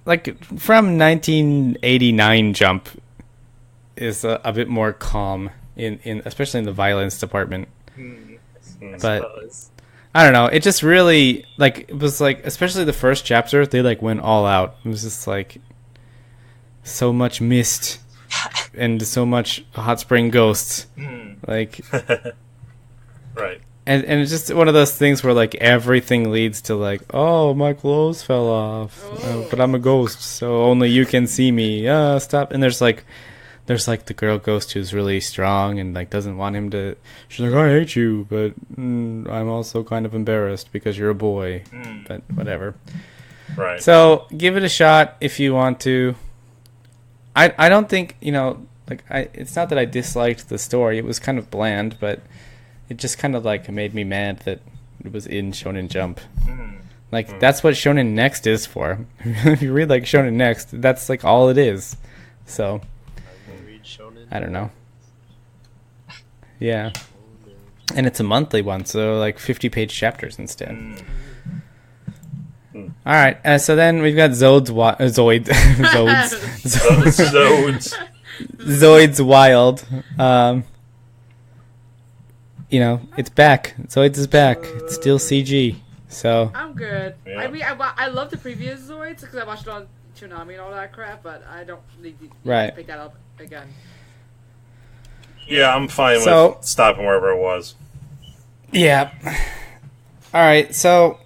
like, from 1989 Jump is a bit more calm, in especially in the violence department. But, I don't know, it just really, like, it was, like, especially the first chapter, they, like, went all out. It was just, like, so much mist and so much hot spring ghosts. Like... Right. And it's just one of those things where, like, everything leads to, like, oh, my clothes fell off, but I'm a ghost, so only you can see me. Stop. And there's the girl ghost who's really strong and, like, doesn't want him to... She's like, I hate you, but I'm also kind of embarrassed because you're a boy. But whatever. Right. So, give it a shot if you want to. I don't think, like, it's not that I disliked the story. It was kind of bland, but... It just kind of, like, made me mad that it was in Shonen Jump. Like, that's what Shonen Next is for. If you read, like, Shonen Next, that's, like, all it is. So, I don't know. Yeah. And it's a monthly one, so, like, 50-page chapters instead. Alright, so then we've got Zoids Wild. It's back. Zoids is back. It's still CG. So I'm good. Yeah. I mean, I love the previous Zoids because I watched it on Toonami and all that crap, but I don't need to pick that up again. Yeah, I'm fine with stopping wherever it was. Yeah. All right. So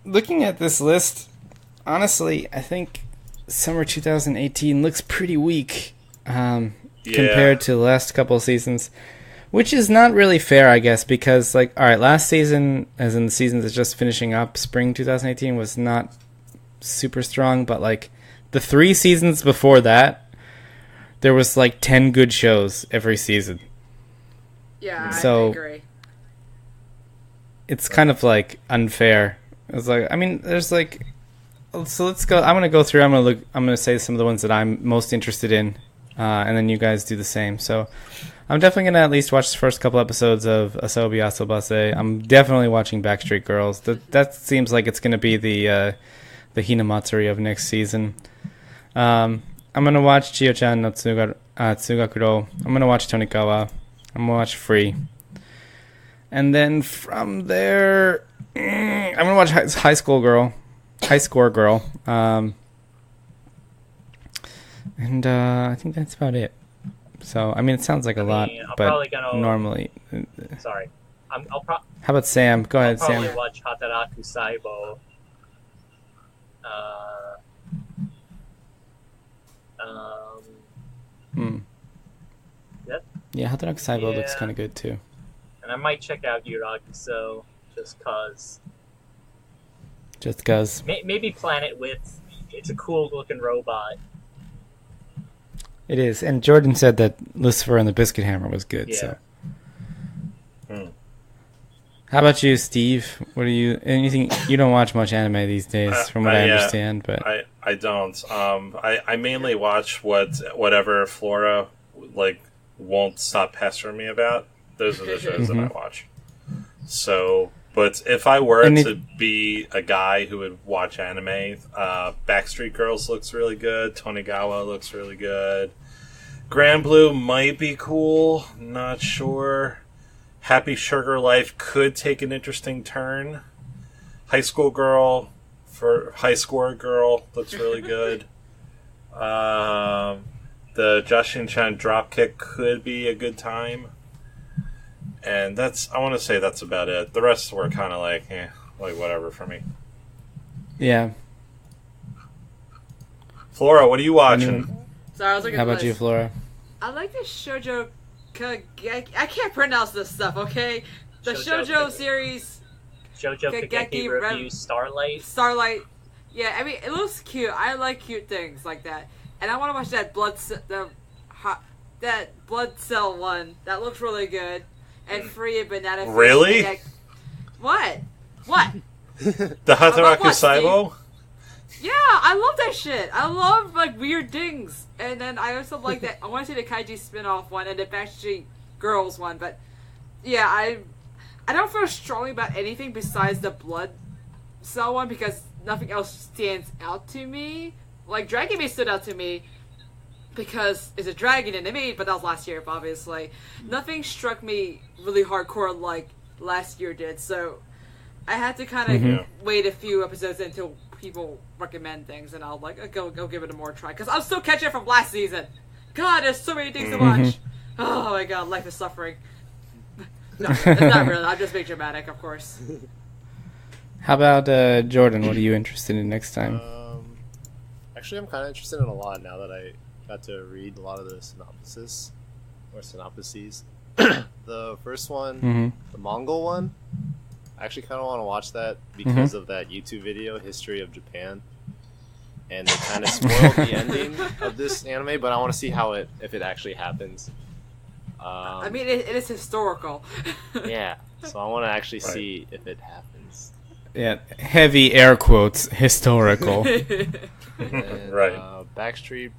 looking at this list, honestly, I think summer 2018 looks pretty weak compared to the last couple of seasons. Which is not really fair, I guess, because, like, all right, last season, as in the season that's just finishing up, spring 2018, was not super strong, but, like, the 3 seasons before that, there was, like, 10 good shows every season. Yeah, so, I agree. It's kind of, like, unfair. It's like, I mean, there's, like, so let's go, I'm going to go through, I'm going to say some of the ones that I'm most interested in, and then you guys do the same, so... I'm definitely going to at least watch the first couple episodes of Asobi Asobase. I'm definitely watching Backstreet Girls. That seems like it's going to be the Hinamatsuri of next season. I'm going to watch Chiyo-chan no Tsugakuro. I'm gonna watch Tonikawa. I'm gonna watch Free. And then from there, I'm gonna watch High Score Girl. And I think that's about it. So I mean, it sounds like a lot, but normally. Sorry, How about Sam? Go ahead, I'll probably Sam. watch Hataraku Saibo. Yep. Yeah, Hataraku Saibo looks kind of good too. And I might check out Yuragiso just cause. Just cause. Maybe Planet Width. It's a cool looking robot. It is, and Jordan said that Lucifer and the Biscuit Hammer was good. Yeah. So. How about you, Steve? What are you? Anything? You don't watch much anime these days, from what I understand. But I don't. I mainly watch whatever Flora won't stop pestering me about. Those are the shows that I watch. So, but if I were to be a guy who would watch anime, Backstreet Girls looks really good. Tonigawa looks really good. Grand Blue might be cool. Not sure. Happy Sugar Life could take an interesting turn. High Score Girl looks really good. The Jashin-chan Dropkick could be a good time. And I want to say that's about it. The rest were kind of like whatever for me. Yeah. Flora, what are you watching? Sorry, I was looking How at about the you, list. Flora? I like the shoujo. I can't pronounce this stuff. Okay, the shoujo series. Shoujo Kageki Review Starlight. Yeah, I mean it looks cute. I like cute things like that, and I want to watch that blood cell one. That looks really good. And Free and Banana. Really? What? The Hataraku Saibo? Yeah, I love that shit. I love weird things. And then I also like that. I want to see the Kaiji spin-off one and the Backstreet Girls one. But yeah, I don't feel strongly about anything besides the blood cell one because nothing else stands out to me. Like Dragon Maid stood out to me because it's a dragon in the maid, but that was last year, obviously. Nothing struck me really hardcore like last year did. So I had to kind of wait a few episodes until people recommend things, and I'll go give it a more try because I'm still catching it from last season. God, there's so many things to watch. Oh my god, life is suffering. No, it's not really. I'm just being dramatic, of course. How about Jordan? What are you interested in next time? Actually, I'm kind of interested in a lot now that I got to read a lot of the synopses. The first one, the Mongol one. I actually kind of want to watch that because of that YouTube video, History of Japan. And they kind of spoiled the ending of this anime, but I want to see if it actually happens. I mean, it is historical. Yeah, so I want to actually see if it happens. Yeah, heavy air quotes, historical. And, right. Backstreet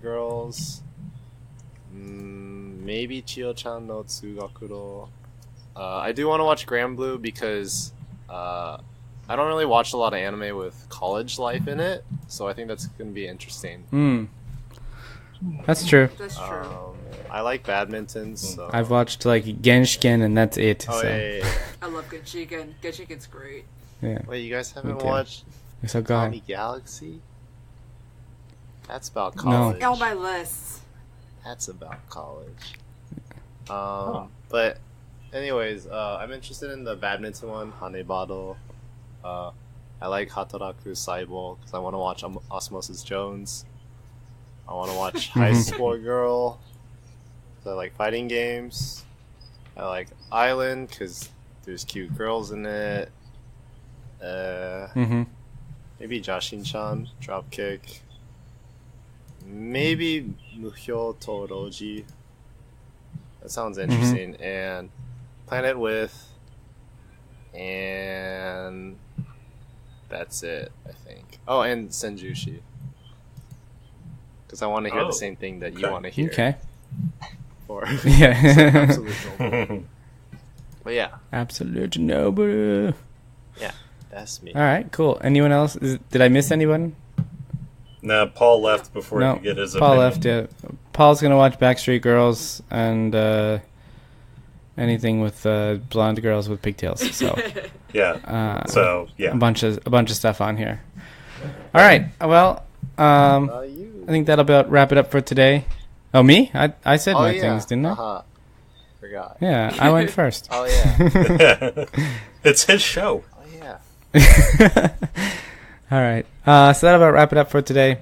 Girls. Maybe Chiyo-chan no Tsugakuro. I do want to watch Grand Blue because I don't really watch a lot of anime with college life in it, so I think that's going to be interesting. That's true. That's true. I like badminton, so... I've watched Genshiken and that's it. Oh, so. yeah. I love Genshiken. Genshiken's great. Yeah. Wait, you guys haven't too. watched So go ahead. Tommy Galaxy? That's about college. On my list. That's about college. But anyways, I'm interested in the badminton one, Hanebado. I like Hataraku Saibo because I want to watch Osmosis Jones. I want to watch High Score Girl because I like fighting games. I like Island because there's cute girls in it. Maybe Jashin-chan, Dropkick. Maybe Muhyo Toroji. That sounds interesting. And Planet Width. And that's it, I think. Oh, and Senjushi. Because I want to hear the same thing that you want to hear. Okay. For Yeah. Absolute Noble. But yeah. Absolute Noble. Yeah, that's me. All right, cool. Anyone else? Did I miss anyone? No, Paul left before No, he could get his Paul opinion. left. Yeah, Paul's gonna watch Backstreet Girls and anything with blonde girls with pigtails. So Yeah. a bunch of stuff on here. All right. Well, I You. think that'll about wrap it up for today. Oh, me? I said Oh my yeah. things, didn't I? Forgot. Yeah, I went first. Oh yeah. It's his show. Oh yeah. All right. So that'll about wrap it up for today.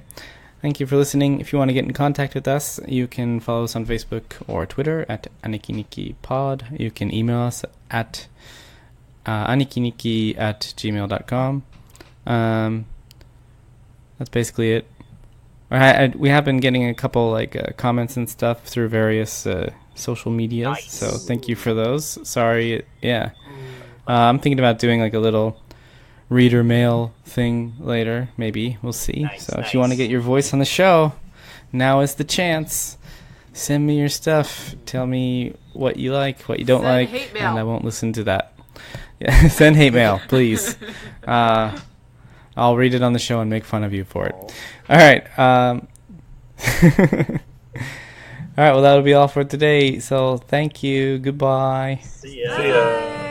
Thank you for listening. If you want to get in contact with us, you can follow us on Facebook or Twitter at Aniki Nikki Pod. You can email us at anikiniki@gmail.com. That's basically it. We have been getting a couple comments and stuff through various social medias, Nice. so thank you for those. Sorry, yeah. I'm thinking about doing like a little reader mail thing later. Maybe we'll see. Nice, So if you want to nice. get your voice on the show, now is the chance. Send me your stuff. Tell me what you like, what you don't Send like, hate mail. and I won't listen to that. Yeah, send hate mail, please. I'll read it on the show and make fun of you for it. All right. All right. Well, that'll be all for today. So thank you. Goodbye. See ya. See ya.